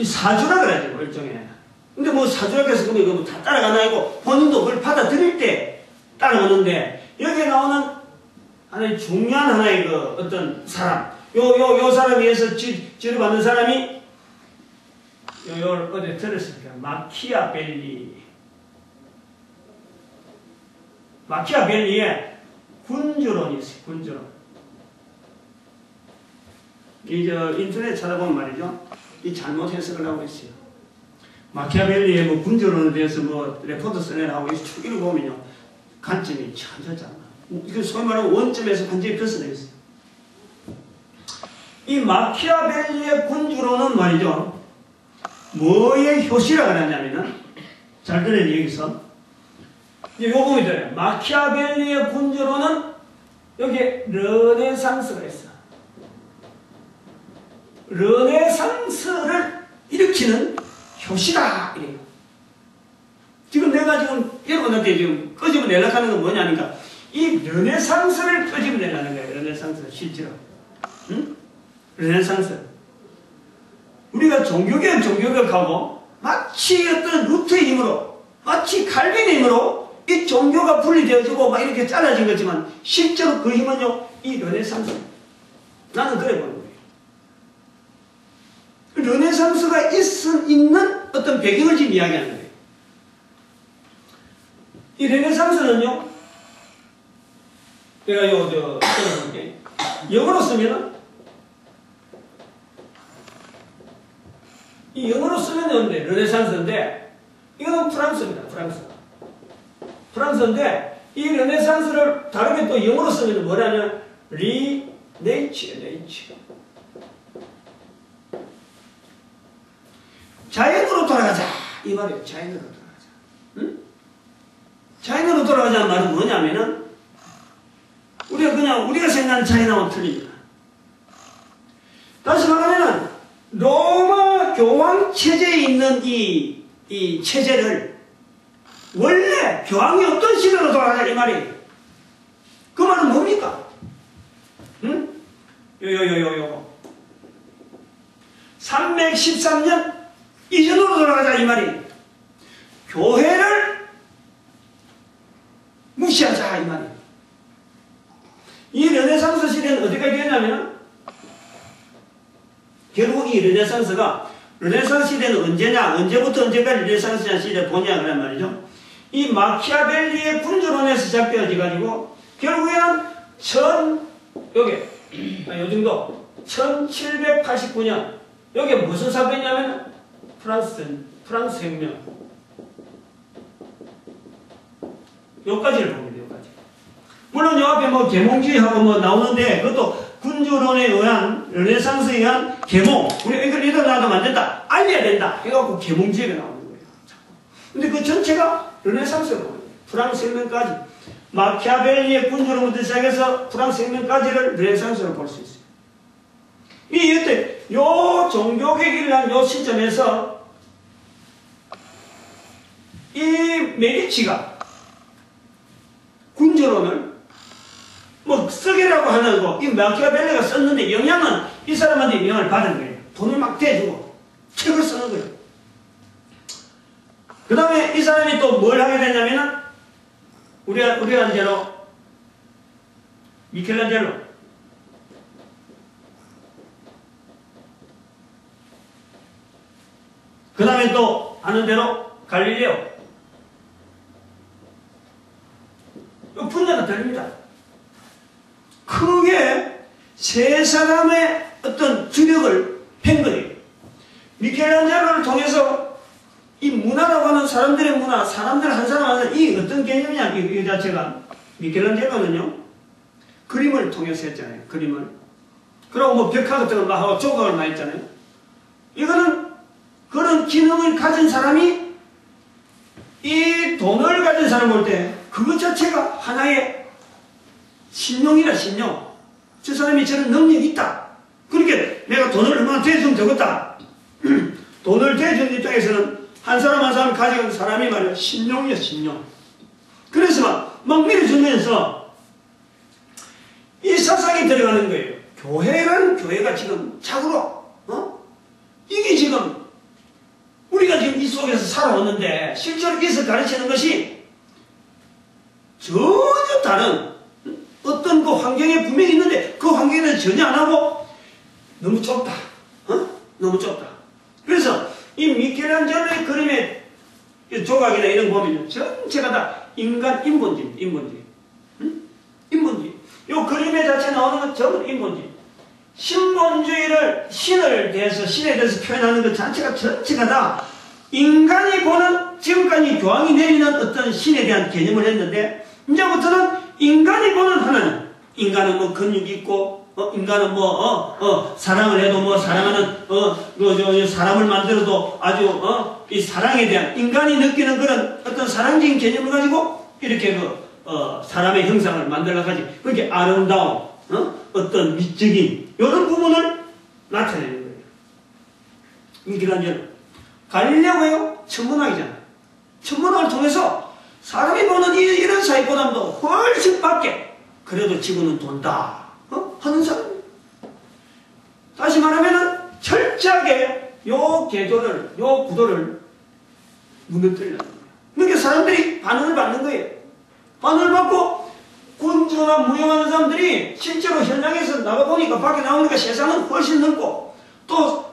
S1: 사주라 그래가지고, 일종의. 근데 뭐 사주라 해서 그러면 다 따라가나 하고 본인도 그걸 받아들일 때 따라가는데, 여기에 나오는 하나의 중요한 하나의 그 어떤 사람, 요 사람에 의해서 지도받는 사람이 요 어디 들었습니까? 마키아벨리의 군주론이 있어요. 군주론. 인터넷 찾아보면 말이죠. 이 잘못 해석을 하고 있어요. 마키아벨리의 뭐 군주론에 대해서 뭐 레포트 써내라고 쭉 읽어보면요. 관점이 참 좋잖아. 이거 소위 말하면 원점에서 완전히 벗어나 있어요. 이 마키아벨리의 군주론은 말이죠. 뭐의 효시라고 하냐면은, 잘 들어야 돼, 여기서. 요 부분이 들어요. 마키아벨리의 군주론은 여기에 르네상스가 있어. 르네상스를 일으키는 효시다. 이래요. 지금 내가 지금 여러분한테 지금 끄집어내려고 하는 건 뭐냐니까, 이 르네상스를 끄집어내려는 거예요. 르네상스를 실제로. 응? 르네상스. 우리가 종교개혁하고 마치 어떤 루트의 힘으로, 마치 칼빈의 힘으로 이 종교가 분리되어지고 막 이렇게 잘라진 거지만 실제로 그 힘은요, 이 르네상스. 나는 그래 보는 거예요. 르네상스가 있는 어떤 배경을 지금 이야기하는 거예요. 이 르네상스는요, 내가 써볼게. 영어로 쓰면은, 이 영어로 쓰면 르네상스인데, 이거는 프랑스입니다. 프랑스인데, 이 르네상스를 다르게 또 영어로 쓰면 뭐냐면, 네이처. 자연으로 돌아가자. 이 말이에요. 자연으로 돌아가자. 응? 자연으로 돌아가자는 말은 뭐냐면은, 우리가 생각하는 자연하고는 틀립니다. 다시 말하면은, 로마 교황 체제에 있는 이 체제를 원래 교황이 어떤 시대로 돌아가자 이 말이에요. 그 말은 뭡니까? 응? 313년 이전으로 돌아가자 이 말이에요. 교회를 무시하자 이 말이에요. 이 르네상스 시대는 어디까지 되었냐면 결국 이 르네상스가 르네상스 시대는 언제부터 언제까지 르네상스 시대를 보냐 그란 말이죠. 이 마키아벨리의 군주론에서 시작되어져 가지고 결국에는 요 정도 1789년 여기에 무슨 사건이냐면 프랑스 혁명 여기까지를 봅니다. 여기까지. 물론 요 앞에 뭐 계몽주의하고 뭐 나오는데 그것도 군주론에 의한 르네상스에 의한 계몽 우리 이걸 놔두면 안 된다 알려야 된다 해갖고 계몽주의가 나오는 거예요. 근데 그 전체가 르네상스로 보여요. 프랑스 혁명까지 마키아벨리의 군주론부터 시작해서 프랑스 혁명까지를 르네상스로 볼 수 있어요. 이때 요 종교개혁을 한 요 시점에서 이 메디치가 군주론을 뭐 쓰게라고 하는 거, 이 마키아벨리가 썼는데 영향은 이 사람한테 영향을 받은 거예요. 돈을 막 대주고 책을 쓰는 거예요. 그 다음에 이 사람이 또 뭘 하게 됐냐면은 우리가 이제로 미켈란젤로 그 다음에 또 아는 대로 갈릴레오 이 분야가 다릅니다. 크게 세 사람의 어떤 주력을 팬 거예요. 미켈란젤로를 통해서 이 문화라고 하는 사람들의 문화, 사람들 한 사람 한 사람, 이 어떤 개념이냐, 이 자체가. 미켈란젤로는요, 그림을 통해서 했잖아요, 그림을. 그리고 뭐 벽화 같은 걸 막 하고 조각을 많이 했잖아요. 이거는 그런 기능을 가진 사람이 이 돈을 가진 사람 볼 때, 그것 자체가 하나의 신용이다, 신용. 저 사람이 저런 능력이 있다. 그러니까 내가 돈을 얼마나 대주면 되겠다. 돈을 대주는 입장에서는 한 사람 한 사람 가지고 있는 사람이 말이야 신용이야 신용. 그래서 막 밀어주면서 이 사상이 들어가는 거예요. 교회가 지금 착으로 이게 지금 우리가 지금 이 속에서 살아오는데 실제로 여기서 가르치는 것이 전혀 다른 어떤 그 환경에 분명히 있는데 그 환경에 대해서 전혀 안 하고 너무 좁다. 너무 좁다. 그래서 이 미켈란젤로의 그림의 조각이나 이런 거 보면 전체가 다 인간 인본주의입니다. 인본주의. 인본주의. 이 그림의 자체에 나오는 건 전부 인본주의. 신본주의를 신에 대해서 표현하는 것 자체가 전체가 다 인간이 보는 지금까지 교황이 내리는 어떤 신에 대한 개념을 했는데 이제부터는 인간이 보는 하나님. 인간은 뭐 근육이 있고 인간은 사랑을 해도 사랑하는 사람을 만들어도 아주 이 사랑에 대한 인간이 느끼는 그런 어떤 사랑적인 개념을 가지고 이렇게 사람의 형상을 만들어가지고 그렇게 아름다운 어떤 미적인 이런 부분을 나타내는 거예요. 미켈란젤로 갈릴레오요 천문학이잖아요. 천문학을 통해서 사람이 보는 이런 사회보다도 훨씬 밖에 그래도 지구는 돈다 하는 사람. 다시 말하면은 철저하게 요 개조를 요 구도를 무너뜨리는 거예요. 그러니까 사람들이 반응을 받는 거예요. 반응을 받고 군주나 무용하는 사람들이 실제로 현장에서 나가보니까 밖에 나오니까 세상은 훨씬 넓고 또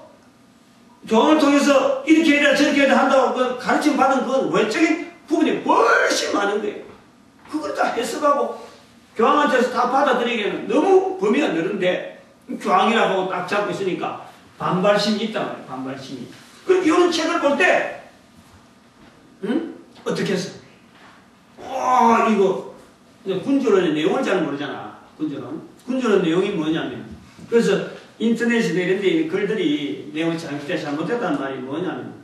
S1: 교황을 통해서 이렇게 해야 저렇게 해야 한다고 가르침 받은 그 외적인 부분이 훨씬 많은 거예요. 그걸 다 해석하고 교황한테서 다 받아들이기에는 너무 범위가 넓은데 교황이라고 딱 잡고 있으니까 반발심이 있단 말이에요. 반발심이. 그럼 이런 책을 볼 때 어떻게 했어? 이거 군주론의 내용을 잘 모르잖아. 군주론 내용이 뭐냐면 그래서 인터넷이나 이런 데 있는 글들이 내용이 잘못됐다는 말이 뭐냐면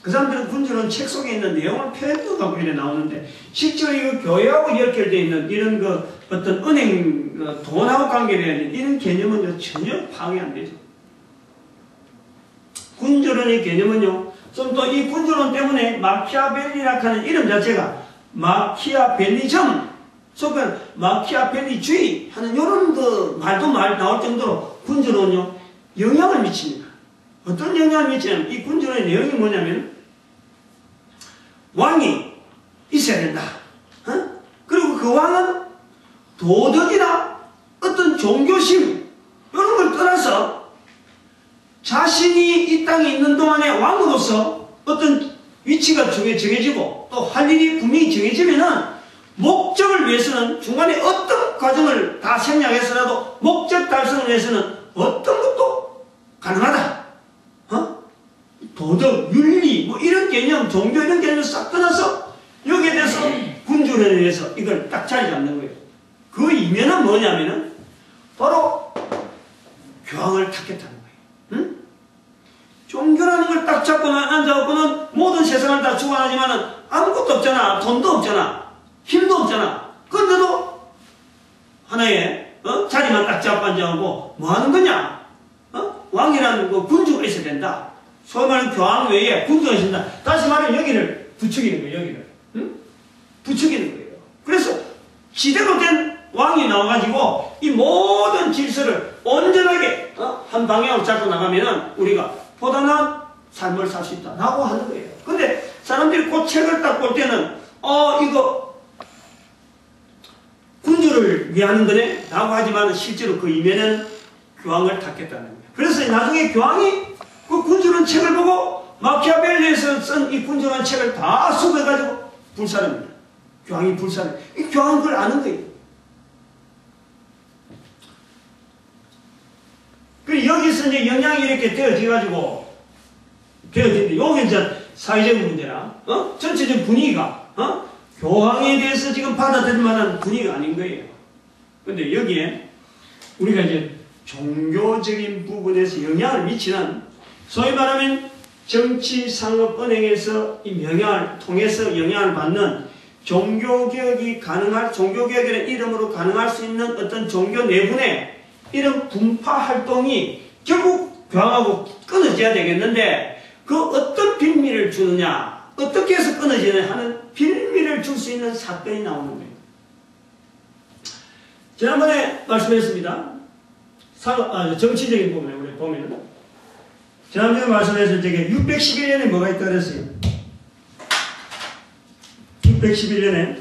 S1: 그 사람들은 군주론 책 속에 있는 내용을 표현도 갖고 이래 나오는데 실제로 이거 교회하고 연결되어 있는 이런 어떤 은행 돈하고 관계되어 있는 이런 개념은 전혀 파악이 안 되죠. 군주론의 개념은요. 좀 또 이 군주론 때문에 마키아벨리라고 하는 이름 자체가 마키아벨리즘 속은 마키아벨리주의 하는 이런 말도 나올 정도로 군주론은요 영향을 미칩니다. 어떤 영향을 미치냐면 이 군주론의 내용이 뭐냐면 왕이 있어야 된다. 그리고 그 왕은 도덕이나 어떤 종교심 이런 걸 떠나서 자신이 이 땅에 있는 동안에 왕으로서 어떤 위치가 정해지고 또 할 일이 분명히 정해지면은 목적을 위해서는 중간에 어떤 과정을 다 생략해서라도 목적 달성을 위해서는 어떤 것도 가능하다. 도덕, 윤리 뭐 이런 개념, 종교 이런 개념을 싹 떠나서 여기에 대해서 군주론에 의해서 이걸 딱 자리 잡는 거예요. 그 이면은 뭐냐면은 바로 교황을 탓겠다는 거예요. 종교라는 걸 딱 잡고 앉아갖고는 모든 세상을 다 주관하지만은 아무것도 없잖아. 돈도 없잖아. 힘도 없잖아. 그런데도 하나의 자리만 딱 잡고 앉아갖고 뭐 하는 거냐? 왕이라는 군주가 있어야 된다. 소위 말하는 교황 외에 군주가 있습니다. 다시 말하면 여기를 부추기는 거예요. 여기를. 부추기는 거예요. 그래서 지대로 된 왕이 나와가지고 이 모든 질서를 온전하게 한 방향으로 잡고 나가면은 우리가 보다 나은 삶을 살 수 있다. 라고 하는 거예요. 근데 사람들이 그 책을 딱 볼 때는 이거 군주를 위하는 거네? 라고 하지만 실제로 그 이면은 교황을 탓겠다는 거예요. 그래서 나중에 교황이 그 군주론 책을 보고 마키아벨리에서 쓴 이 군주론 책을 다 수거해가지고 불살합니다. 교황이 불살해. 이 교황은 그걸 아는 거예요. 그 여기서 이제 영향이 이렇게 되어져가지고 되어지는데 여기 이제 사회적 문제나 전체적 분위기가 교황에 대해서 지금 받아들일 만한 분위기가 아닌 거예요. 근데 여기에 우리가 이제 종교적인 부분에서 영향을 미치는 소위 말하면 정치, 상업, 은행에서 이 영향을 통해서 영향을 받는 종교개혁이 가능할, 종교개혁이라는 이름으로 가능할 수 있는 어떤 종교 내분의 이런 분파 활동이 결국 교황하고 끊어져야 되겠는데 그 어떤 빌미를 주느냐, 어떻게 해서 끊어지느냐 하는 빌미를 줄 수 있는 사건이 나오는 거예요. 지난번에 말씀했습니다. 정치적인 부분에 우리 보면은 지난번에 말씀해서 저게 611년에 뭐가 있다 그랬어요. 611년에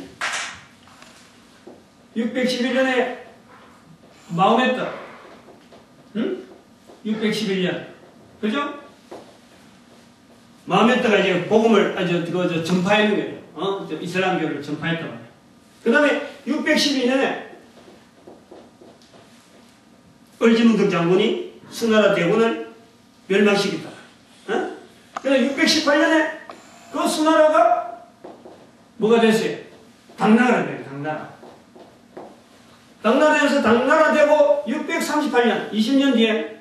S1: 마호메트, 응? 611년, 그죠? 마호메트가 이제 복음을 전파했는 거예요. 이슬람교를 전파했단 말이에요. 그 다음에 612년에 을지문덕 장군이 수나라 대군을 멸망시켰다. 그래서 618년에 그 수나라가 뭐가 됐어요? 당나라가 돼요. 당나라. 당나라에서 당나라 되고 638년, 20년 뒤에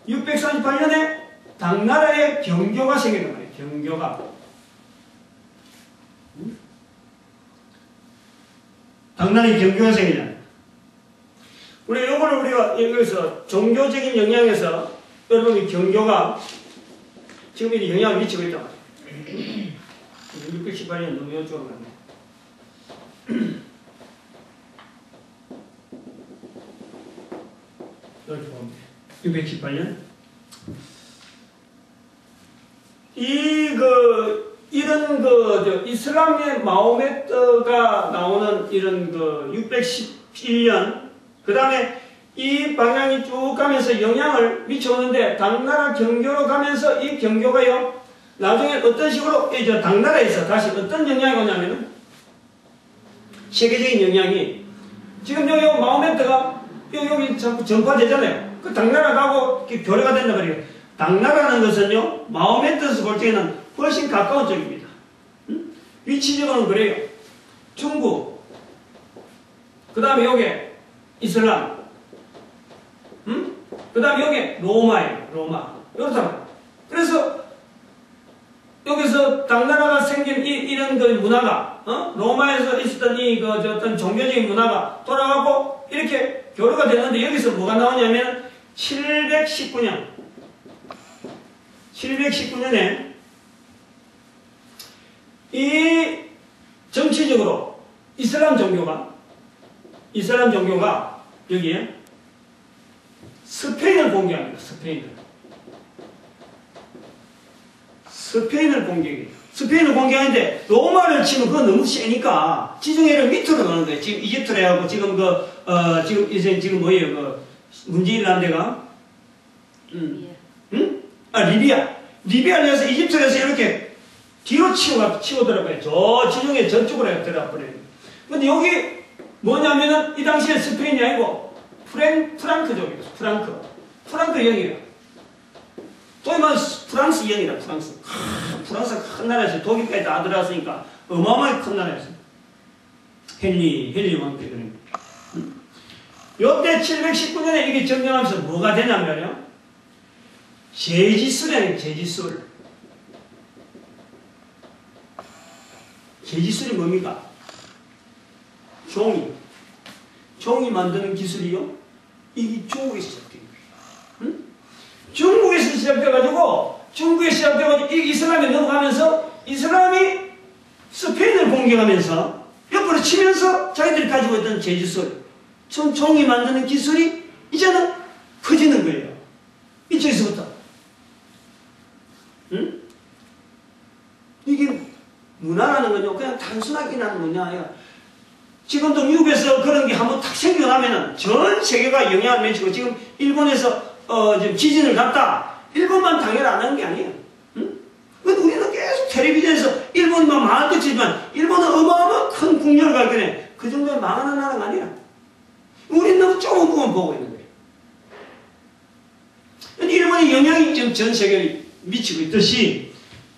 S1: 638년에 당나라의 경교가 생겼단 말이에요. 경교가. 당나라의 경교가 생기잖아요. 우리가 여기서 종교적인 영향에서 여러분이 경교가 지금 이 영향을 미치고 있단 말이에요. 618년 너무 여쭈어 갔네. 618년. 이런 이슬람의 마호메트가 나오는 이런 611년, 그 다음에 이 방향이 쭉 가면서 영향을 미쳐오는데, 당나라 경교로 가면서 이 경교가요, 나중에 어떤 식으로, 당나라에서 다시 어떤 영향이 오냐면은, 세계적인 영향이, 지금 여기 마호메트가 여기 자꾸 전파되잖아요. 그 당나라 가고 교류가 된단 말이에요. 당나라는 것은요, 마호메트에서 볼 때는 훨씬 가까운 쪽입니다. 위치적으로는 그래요. 중국, 그 다음에 여기 이슬람, 그 다음에 여기 로마예요. 로마. 이렇다. 그래서 여기서 당나라가 생긴 이런 문화가, 로마에서 있었던 어떤 종교적인 문화가 돌아가고 이렇게 교류가 되는데, 여기서 뭐가 나오냐면 719년에 이 정치적으로 이슬람 종교가 여기에 스페인을 공격합니다. 스페인을 공격해요. 스페인을 공격하는데 로마를 치면 그건 너무 세니까 지중해를 밑으로 넣는 거예요. 지금 이집트로 해갖고 지금 지금 뭐예요? 문제 일어난 데가 리비아를 해서 이집트를 해서 이렇게 뒤로 치고더라고요. 저 지중해 저쪽으로 들어가버려요. 근데 여기 뭐냐면은 이 당시에 스페인이 아니고 프랑크족이에요. 프랑크 영이에요. 또이만 프랑스 영이라, 프랑스가 큰 나라에서 독일까지 다 들어왔으니까 어마어마하게 큰 나라였어요. 헨리 왕때 그런. 요때 719년에 이게 점령하면서 뭐가 되냐면요, 제지술이에요. 제지술이 뭡니까? 종이 만드는 기술이요, 이게 중국에서 시작된 거예요. 중국에서 시작돼가지고 이 이슬람에 넘어가면서 이슬람이 스페인을 공격하면서 옆으로 치면서 자기들이 가지고 있던 제지술, 종이 만드는 기술이 이제는 퍼지는 거예요. 이쪽에서부터. 이게 문화라는 건요, 그냥 단순하게 나는 문화 아니야. 지금도 미국에서 그런 게 한번 탁 생겨나면은 전 세계가 영향을 미치고, 지금 일본에서 지금 지진을 갔다, 일본만 당연히 안 하는 게 아니에요. 근데 우리는 계속 텔레비전에서 일본만 망할 것이지만, 일본은 어마어마한 큰 국력을 갖기 때문에 그 정도의 망하는 나라가 아니라, 우리는 너무 조금 부분 보고 있는 거예요. 일본의 영향이 지금 전 세계에 미치고 있듯이,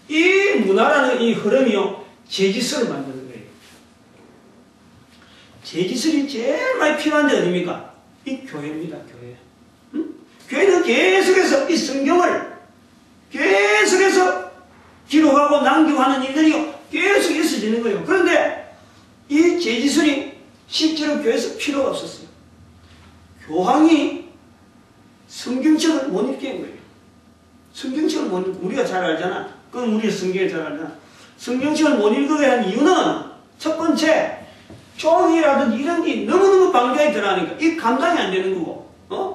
S1: 이 문화라는 이 흐름이요, 제지술을 만드는 거예요. 제지술이 제일 많이 필요한 데 어디입니까? 이 교회입니다, 교회. 교회는 계속해서 이 성경을 계속해서 기록하고 남기고하는 일들이 계속 있어지는 거예요. 그런데 이 제지술이 실제로 교회에서 필요가 없었어요. 교황이 성경책을 못 읽게 한 거예요. 성경책을 못 읽고, 우리가 잘 알잖아. 그건 우리가 성경을 잘 알잖아. 성경책을 못 읽게 한 이유는, 첫 번째, 종이라든지 이런 게 너무너무 방대하게 들어가니까 이 감당이 안 되는 거고,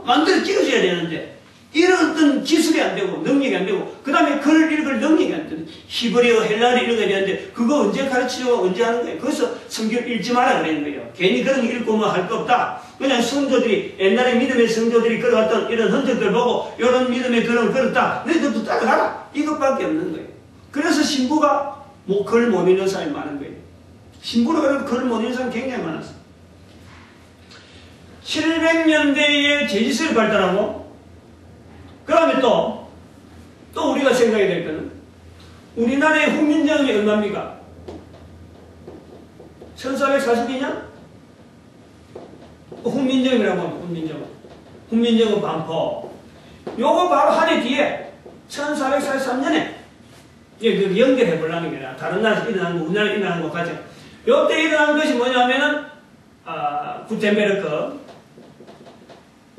S1: 만들어 찍어줘야 되는데, 이런 어떤 기술이 안 되고 능력이 안 되고 그 다음에 글을 읽을 능력이 안 되는 히브리어, 헬라어 이런 거에 되는데 그거 언제 가르치려고 언제 하는 거예요? 그래서 성경 읽지 마라 그러는 거예요. 괜히 그런 거 읽고 뭐 할 거 없다. 그냥 성도들이 옛날에 믿음의 성도들이 걸어왔던 이런 흔적들 보고 이런 믿음의 걸음을 걸었다. 너희들도 따라가라. 이것밖에 없는 거예요. 그래서 신부가 뭐 글 못 읽는 사람이 많은 거예요. 신부로 그래도 글 못 읽는 사람이 굉장히 많았어요. 700년대에 제지술이 발달하고 그 다음에 또 우리가 생각해야 될 거는 우리나라의 훈민정음이 얼마입니까? 1442년? 훈민정음이라고 합니다. 훈민정음. 훈민정음 반포. 요거 바로 한 해 뒤에 1443년에 연결해 보려는 게 아니라 다른 나라에서 일어난 거, 우리나라에 일어난 것까지. 요때 일어난 것이 뭐냐면은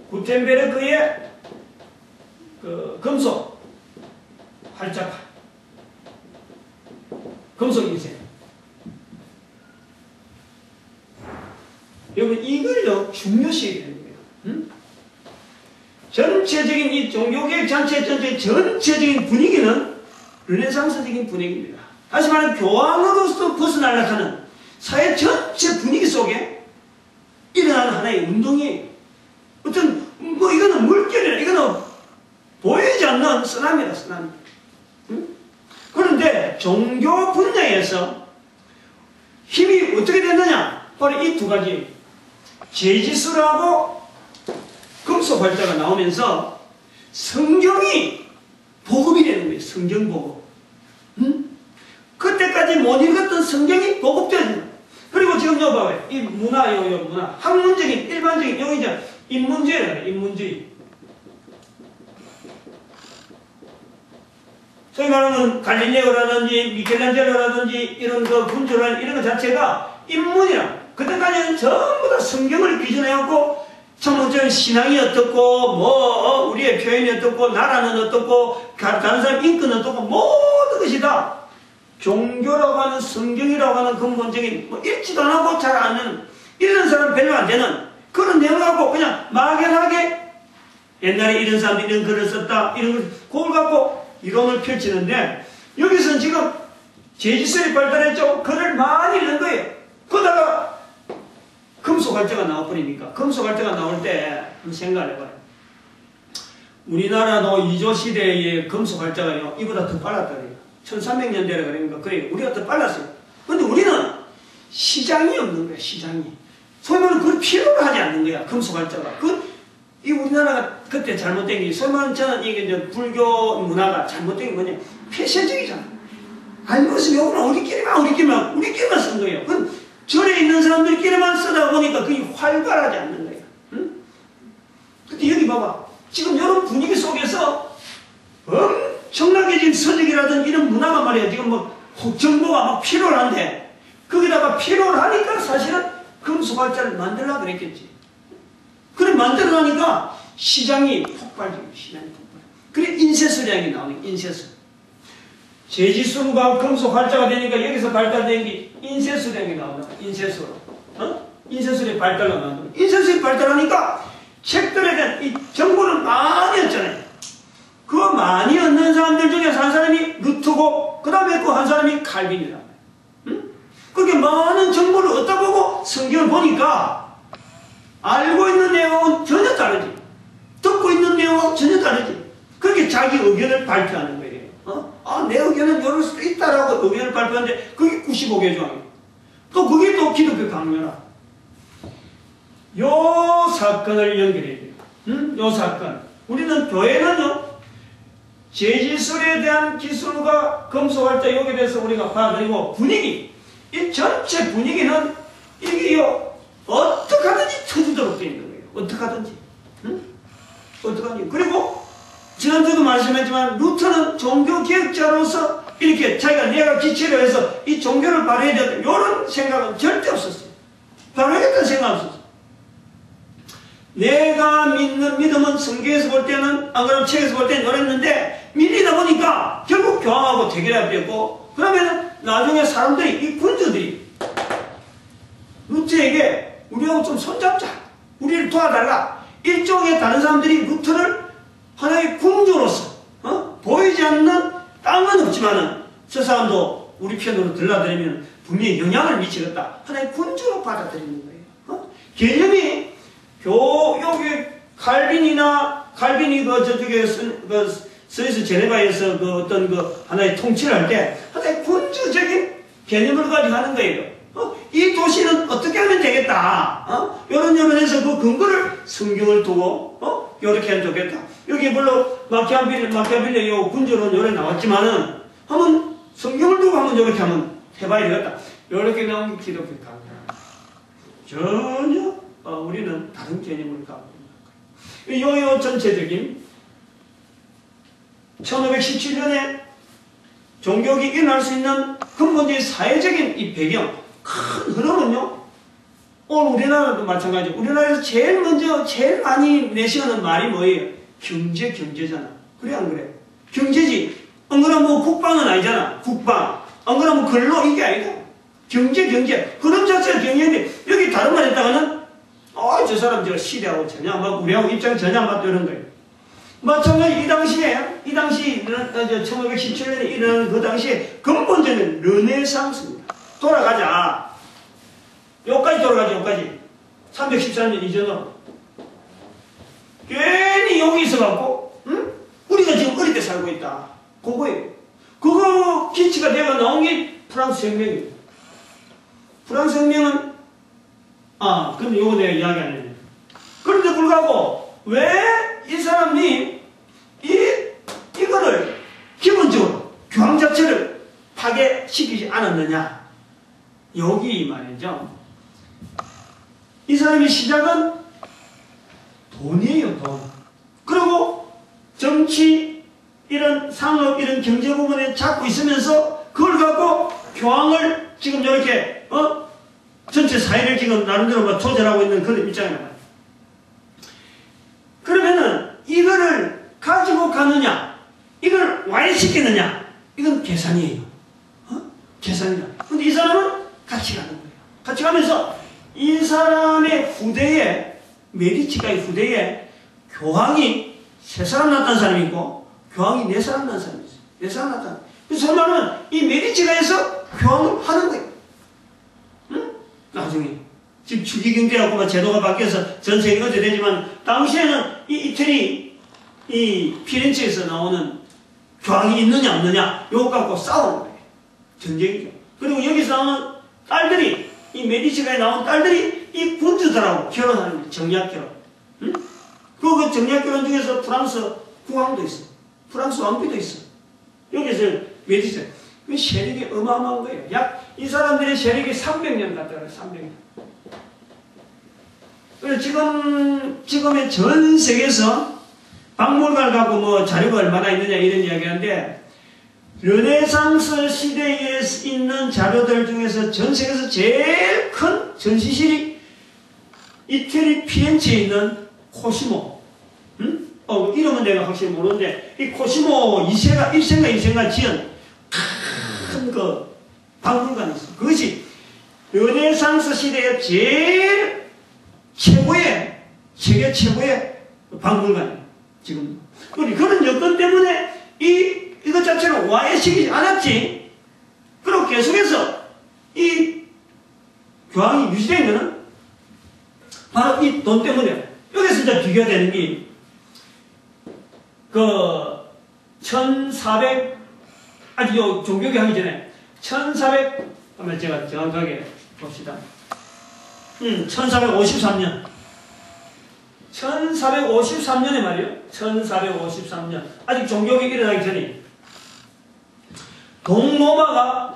S1: 구텐베르크의 그 금속 활자파, 금속 인쇄. 여러분 이걸요 중요시 해야 되는 거예요. 응? 전체적인 이 종교개혁 전체적인 분위기는 르네상스적인 분위기입니다. 다시 말하면 교황으로서 벗어나려고 하는 사회 전체 분위기 속에 일어나는 하나의 운동이 어떤 뭐 이거는 물결이라 이거는 보이지 않는 쓰나미다 쓰나미. 응? 그런데 종교 분야에서 힘이 어떻게 됐느냐? 바로 이 두 가지 제지술하고 금속 활자가 나오면서 성경이 보급이 되는 거예요. 성경 보급. 응? 그때까지 못 읽었던 성경이 보급되어진다. 그리고 지금 여기 봐봐요. 이 문화, 문화. 학문적인, 일반적인, 여기 이제 인문주의라는 거예요. 인문주의. 소위 말하는 갈릴레오라든지 미켈란젤로라든지 이런 그 군주라는 이런 것 자체가 인문이라. 그때까지는 전부 다 성경을 기준해갖고 전문적인 신앙이 어떻고 우리의 표현이 어떻고 나라는 어떻고 다른 사람 인권은 어떻고 모든 것이 다 종교라고 하는 성경이라고 하는 근본적인 읽지도 안 하고 잘 아는 이런 사람 별로 안 되는 그런 내용을 갖고 그냥 막연하게 옛날에 이런 사람들이 이런 글을 썼다 이런 걸 그걸 갖고 이론을 펼치는데 여기서는 지금 제지술이 발달했죠. 글을 많이 읽는 거예요. 그러다가 금속활자가 나와버리니까 금속활자가 나올 때 한번 생각을 해봐요. 우리나라도 이조 시대의 금속활자가요 이보다 더 빨랐다 그래요. 1300년대라 그러니까 그래요. 우리가 더 빨랐어요. 근데 우리는 시장이 없는 거야. 시장이. 소위 말하면 그걸 필요로 하지 않는 거야. 금속활자가. 이 우리나라가 그때 잘못된 게 소위 말하면 저는 이게 이제 불교 문화가 잘못된 게 뭐냐 패션적이잖아. 알고 있으면 요거는 우리끼리만 쓴 거예요. 그건 절에 있는 사람들끼리만 쓰다 보니까 그게 활발하지 않는 거예요. 응? 근데 여기 봐봐. 지금 이런 분위기 속에서 엄청나게 지금 서적이라든 이런 문화가 말이야. 지금 정보가 막 필요한데 거기다가 필요를 하니까 사실은 금속활자를 만들려고 그랬겠지. 그래 만들어가니까 시장이 폭발적이에요. 시장이 폭발. 그래 인쇄술량이 나오니까 인쇄술. 제지술과 금속활자가 되니까 여기서 발달된 게 인쇄술량이 나온다. 인쇄술. 인쇄술이 발달가 나온다. 인쇄술이 발달하니까 책들에 대한 이 정보를 많이 얻잖아요. 그 많이 얻는 사람들 중에서 한 사람이 루터고 그 다음에 또 한 사람이 칼빈이다. 그렇게 많은 정보를 얻다 보고 성경을 보니까 알고 있는 내용은 전혀 다르지. 듣고 있는 내용은 전혀 다르지. 그렇게 자기 의견을 발표하는 거예요. 내 의견은 이럴 수도 있다라고 의견을 발표하는데 그게 95개 조항이에요. 또 그게 또 기독교 강요라. 요 사건을 연결해야 돼요. 요 사건. 우리는 교회는요. 제지술에 대한 기술과 금속활자 여기에 대해서 우리가 봐드리고 분위기. 이 전체 분위기는 이게요. 어떻게 하든지 터지도록 되어 있는 거예요. 어떻게 하든지. 어떻게 하든지. 그리고 지난주도 말씀했지만 루터는 종교개혁자로서 이렇게 자기가 내가 기체로 해서 이 종교를 발휘해야 된다. 이런 생각은 절대 없었어요. 발휘하겠다는 생각 없었어요. 내가 믿는 믿음은 성경에서 볼 때는 안 그러면 책에서 볼 때는 이랬는데 밀리다 보니까 결국 교황하고 대결하게 되고 그러면 나중에 사람들이 이 군주들이 루터에게 우리하고 좀 손잡자. 우리를 도와달라. 일종의 다른 사람들이 루터를 하나의 사람도 우리 편으로 들라드리면 분명히 영향을 미치겠다. 하나의 군주로 받아들이는 거예요. 개념이 여기 칼빈이 저쪽에 스위스 제네바에서 어떤 하나의 통치를 할 때 하나의 군주적인 개념을 가지고 하는 거예요. 이 도시는 어떻게 하면 되겠다. 요런 해서 그 근거를 성경을 두고 요렇게 하면 좋겠다. 여기 물론 마키아벨리 요 군주론 요래 나왔지만은 한번 성경을 두고 한번 요렇게 한번 해봐야 되겠다. 요렇게 나온 게 기독교 강단. 전혀 우리는 다른 개념을 갖고 있는 거예요. 요 전체적인 1517년에 종교가 일어날 수 있는 근본적인 사회적인 이 배경, 큰 흐름은요, 오늘 우리나라도 마찬가지죠. 우리나라에서 제일 많이 내시는 말이 뭐예요? 경제잖아. 그래, 안 그래? 경제지. 안 그러면 국방은 아니잖아. 국방. 안 그러면 근로, 이게 아니다. 경제. 그런 자체가 경제인데, 여기 다른 말 했다가는, 저 사람 시대하고 전혀 안 맞고, 우리하고 입장 전혀 안 맞고 이런 거예요. 마찬가지 이 당시에 1517년에 일어나는 그 당시에 근본적인 르네상스입니다. 돌아가자. 여기까지 돌아가자. 여기까지 314년 이전으로 괜히 여기 있어갖고 우리가 지금 어릴 때 살고 있다. 그거예요. 그거 기치가 되어 나온 게 프랑스 혁명이에요. 프랑스 혁명은 근데 요거 내가 이야기 안 했네. 그런데 불구하고 왜 이 사람이 이거를 기본적으로 교황 자체를 파괴시키지 않았느냐? 여기 말이죠. 이 사람의 시작은 돈이에요, 돈. 그리고 정치, 이런 상업, 이런 경제 부분에 잡고 있으면서 그걸 갖고 교황을 지금 이렇게, 전체 사회를 지금 나름대로 조절하고 있는 그런 입장이란 말이에요. 그러면은 이거를 가지고 가느냐, 이걸 와해시키느냐, 이건 계산이에요. 계산이다. 근데 이 사람은 같이 가는 거예요. 같이 가면서 이 사람의 후대에, 메디치가의 후대에 교황이 3사람 낳았다는 사람이 있고 교황이 4사람 낳은 사람이 있어요. 4사람 낳았다. 그래서 설마는 이 메디치가에서 교황을 하는 거예요. 나중에. 지금 추기경제하고 제도가 바뀌어서 전 세계가 어떻게 되지만, 당시에는 이 이태리, 이 피렌체에서 나오는 교황이 있느냐 없느냐, 요거 갖고 싸우는 거예요. 전쟁이죠. 그리고 여기서 나오는 딸들이, 이 메디치가에 나온 딸들이 이 군주들하고 결혼하는 거예요. 정략 결혼. 그 정략 결혼 중에서 프랑스 국왕도 있어. 프랑스 왕비도 있어. 여기서 메디치가. 그 세력이 어마어마한 거예요. 이 사람들의 세력이 300년 갔다 그래요. 300년. 그래서 지금의 전 세계에서 박물관을 갖고 자료가 얼마나 있느냐 이런 이야기 하는데, 르네상스 시대에 있는 자료들 중에서 전 세계에서 제일 큰 전시실이 이태리 피렌체에 있는 코시모. 이름은 내가 확실히 모르는데, 이 코시모 1세인가 지은 큰 박물관이 있어. 그것이 르네상스 시대의 제일 세계 최고의 박물관이에요. 지금. 그런 여건 때문에 이것 자체를 와해시키지 않았지. 그리고 계속해서 이 교황이 유지된 거는 바로 이 돈 때문에. 여기서 이제 비교가 되는 게, 1400, 종교개 하기 전에, 1400, 한번 제가 정확하게 봅시다. 1453년. 1453년에 말이에요. 1453년. 아직 종교가 일어나기 전에. 동로마,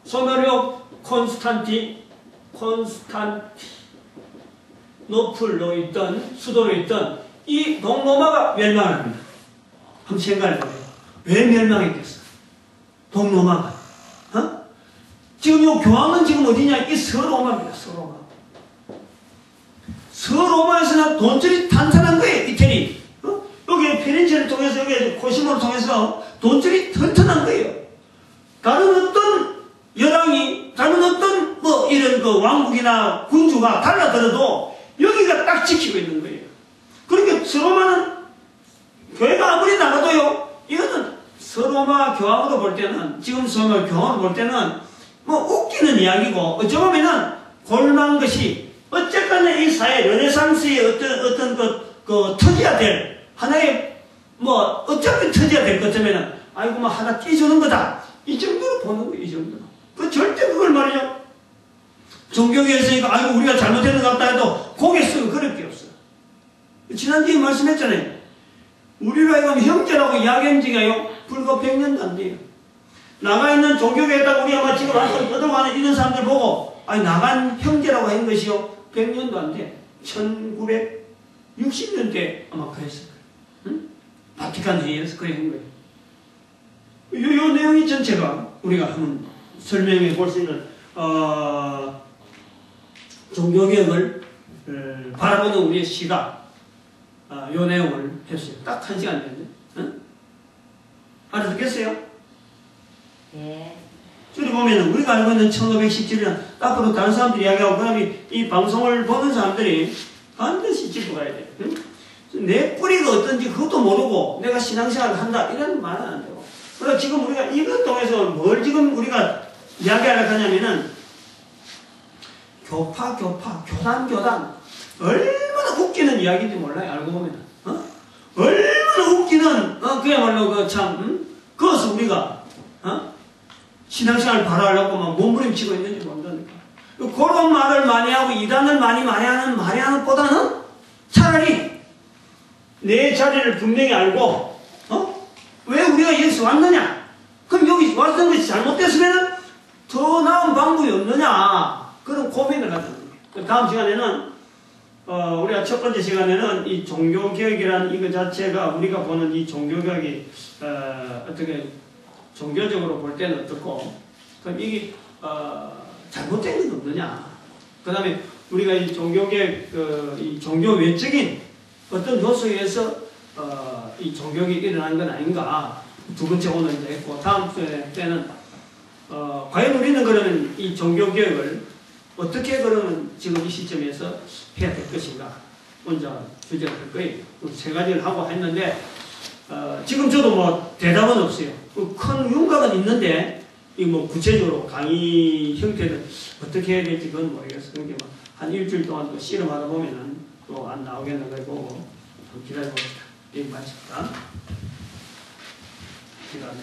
S1: 소멸로 콘스탄티노플로 있던, 수도로 있던 이 동로마가 멸망합니다. 한번 생각해보세요. 왜 멸망했겠어? 동로마가. 지금 이 교황은 지금 어디냐? 이 서로마입니다. 서로마에서는 돈줄이 탄탄한 거예요. 이태리. 여기 피렌체를 통해서, 여기 코시모를 통해서 돈줄이 튼튼한 거예요. 다른 어떤 여랑이, 다른 어떤 이런 왕국이나 군주가 달라들어도 여기가 딱 지키고 있는 거예요. 그러니까 서로마는 교회가 아무리 나가도요, 이거는 서로마 소마 교황으로 볼 때는, 지금 소마 교황으로 볼 때는 뭐 웃기는 이야기고, 어쩌 보면은 골만 것이 어쨌거나 이 사회 르네상스의 어떤 그 터져야 될 하나의 뭐 어차피 터져야 될 것 같으면은 아이고 뭐 하나 끼주는 거다 이 정도로 보는 거예요. 이 정도로. 그 절대 그걸 말이죠. 종교계에 있으니까 아이고 우리가 잘못했는 것 같다 해도 고개 쓰고 그럴 게 없어. 지난주에 말씀했잖아요. 우리가 이건 형제라고 이야기한 지가요 불과 100년도 안 돼요. 나가 있는 종교계에다가 우리가 막 지금 한손 떠들어가는 이런 사람들 보고 아니 나간 형제라고 한 것이요 100년도 안 돼. 1960년대 아마 그랬을 거예요. 응? 바티칸 회의에서 그래 한 거예요. 요 내용이 전체가 우리가 한번 설명해 볼 수 있는 종교개혁을 바라보는 우리의 시각 요 내용을 했어요. 딱 1시간 됐는데 응? 알아듣겠어요?
S2: 네.
S1: 저기 보면은 우리가 알고 있는 1517년 앞으로 다른 사람들이 이야기하고 그 다음에 이 방송을 보는 사람들이 반드시 짚고 가야 돼. 응? 내 뿌리가 어떤지 그것도 모르고 내가 신앙생활을 한다 이런 말은 안 되고. 그래서 지금 우리가 이것 통해서 뭘 지금 우리가 이야기하려고 하냐면은 교파, 교단 얼마나 웃기는 이야기인지 몰라요. 알고 보면 얼마나 웃기는 그야말로 그 참 그것을 우리가 신앙생활을 바로 하려고 막 몸부림치고 있는지 모른다니까. 그런 말을 많이 하고 이단을 많이 하는 것보다는 차라리 내 자리를 분명히 알고 왜 우리가 여기서 왔느냐? 그럼 여기 왔던 것이 잘못됐으면 더 나은 방법이 없느냐? 그런 고민을 하는 거예요. 다음 시간에는 우리가 첫 번째 시간에는 이 종교개혁이라는 이거 자체가 우리가 보는 이 종교개혁이 어떻게 종교적으로 볼 때는 어떻고 그럼 이게 잘못된 건 없느냐? 그 다음에 우리가 이 종교개혁 이 종교 외적인 어떤 요소에서 이 종교개혁이 일어난 건 아닌가? 두 번째 오늘 이제 했고 다음 때는 과연 우리는 그러면 이 종교개혁을 어떻게 그러면 지금 이 시점에서 해야 될 것인가? 먼저 주제가 될 거예요. 세 가지를 하고 했는데 지금 저도 뭐 대답은 없어요. 큰 윤곽은 있는데 이 뭐 구체적으로 강의 형태를 어떻게 해야 될지 그건 모르겠어요. 그러니까 한 일주일 동안 또 씨름하다 보면은 또 안 나오겠는 걸 보고 기다려봅시다. 여기 마칩니다. 기다려.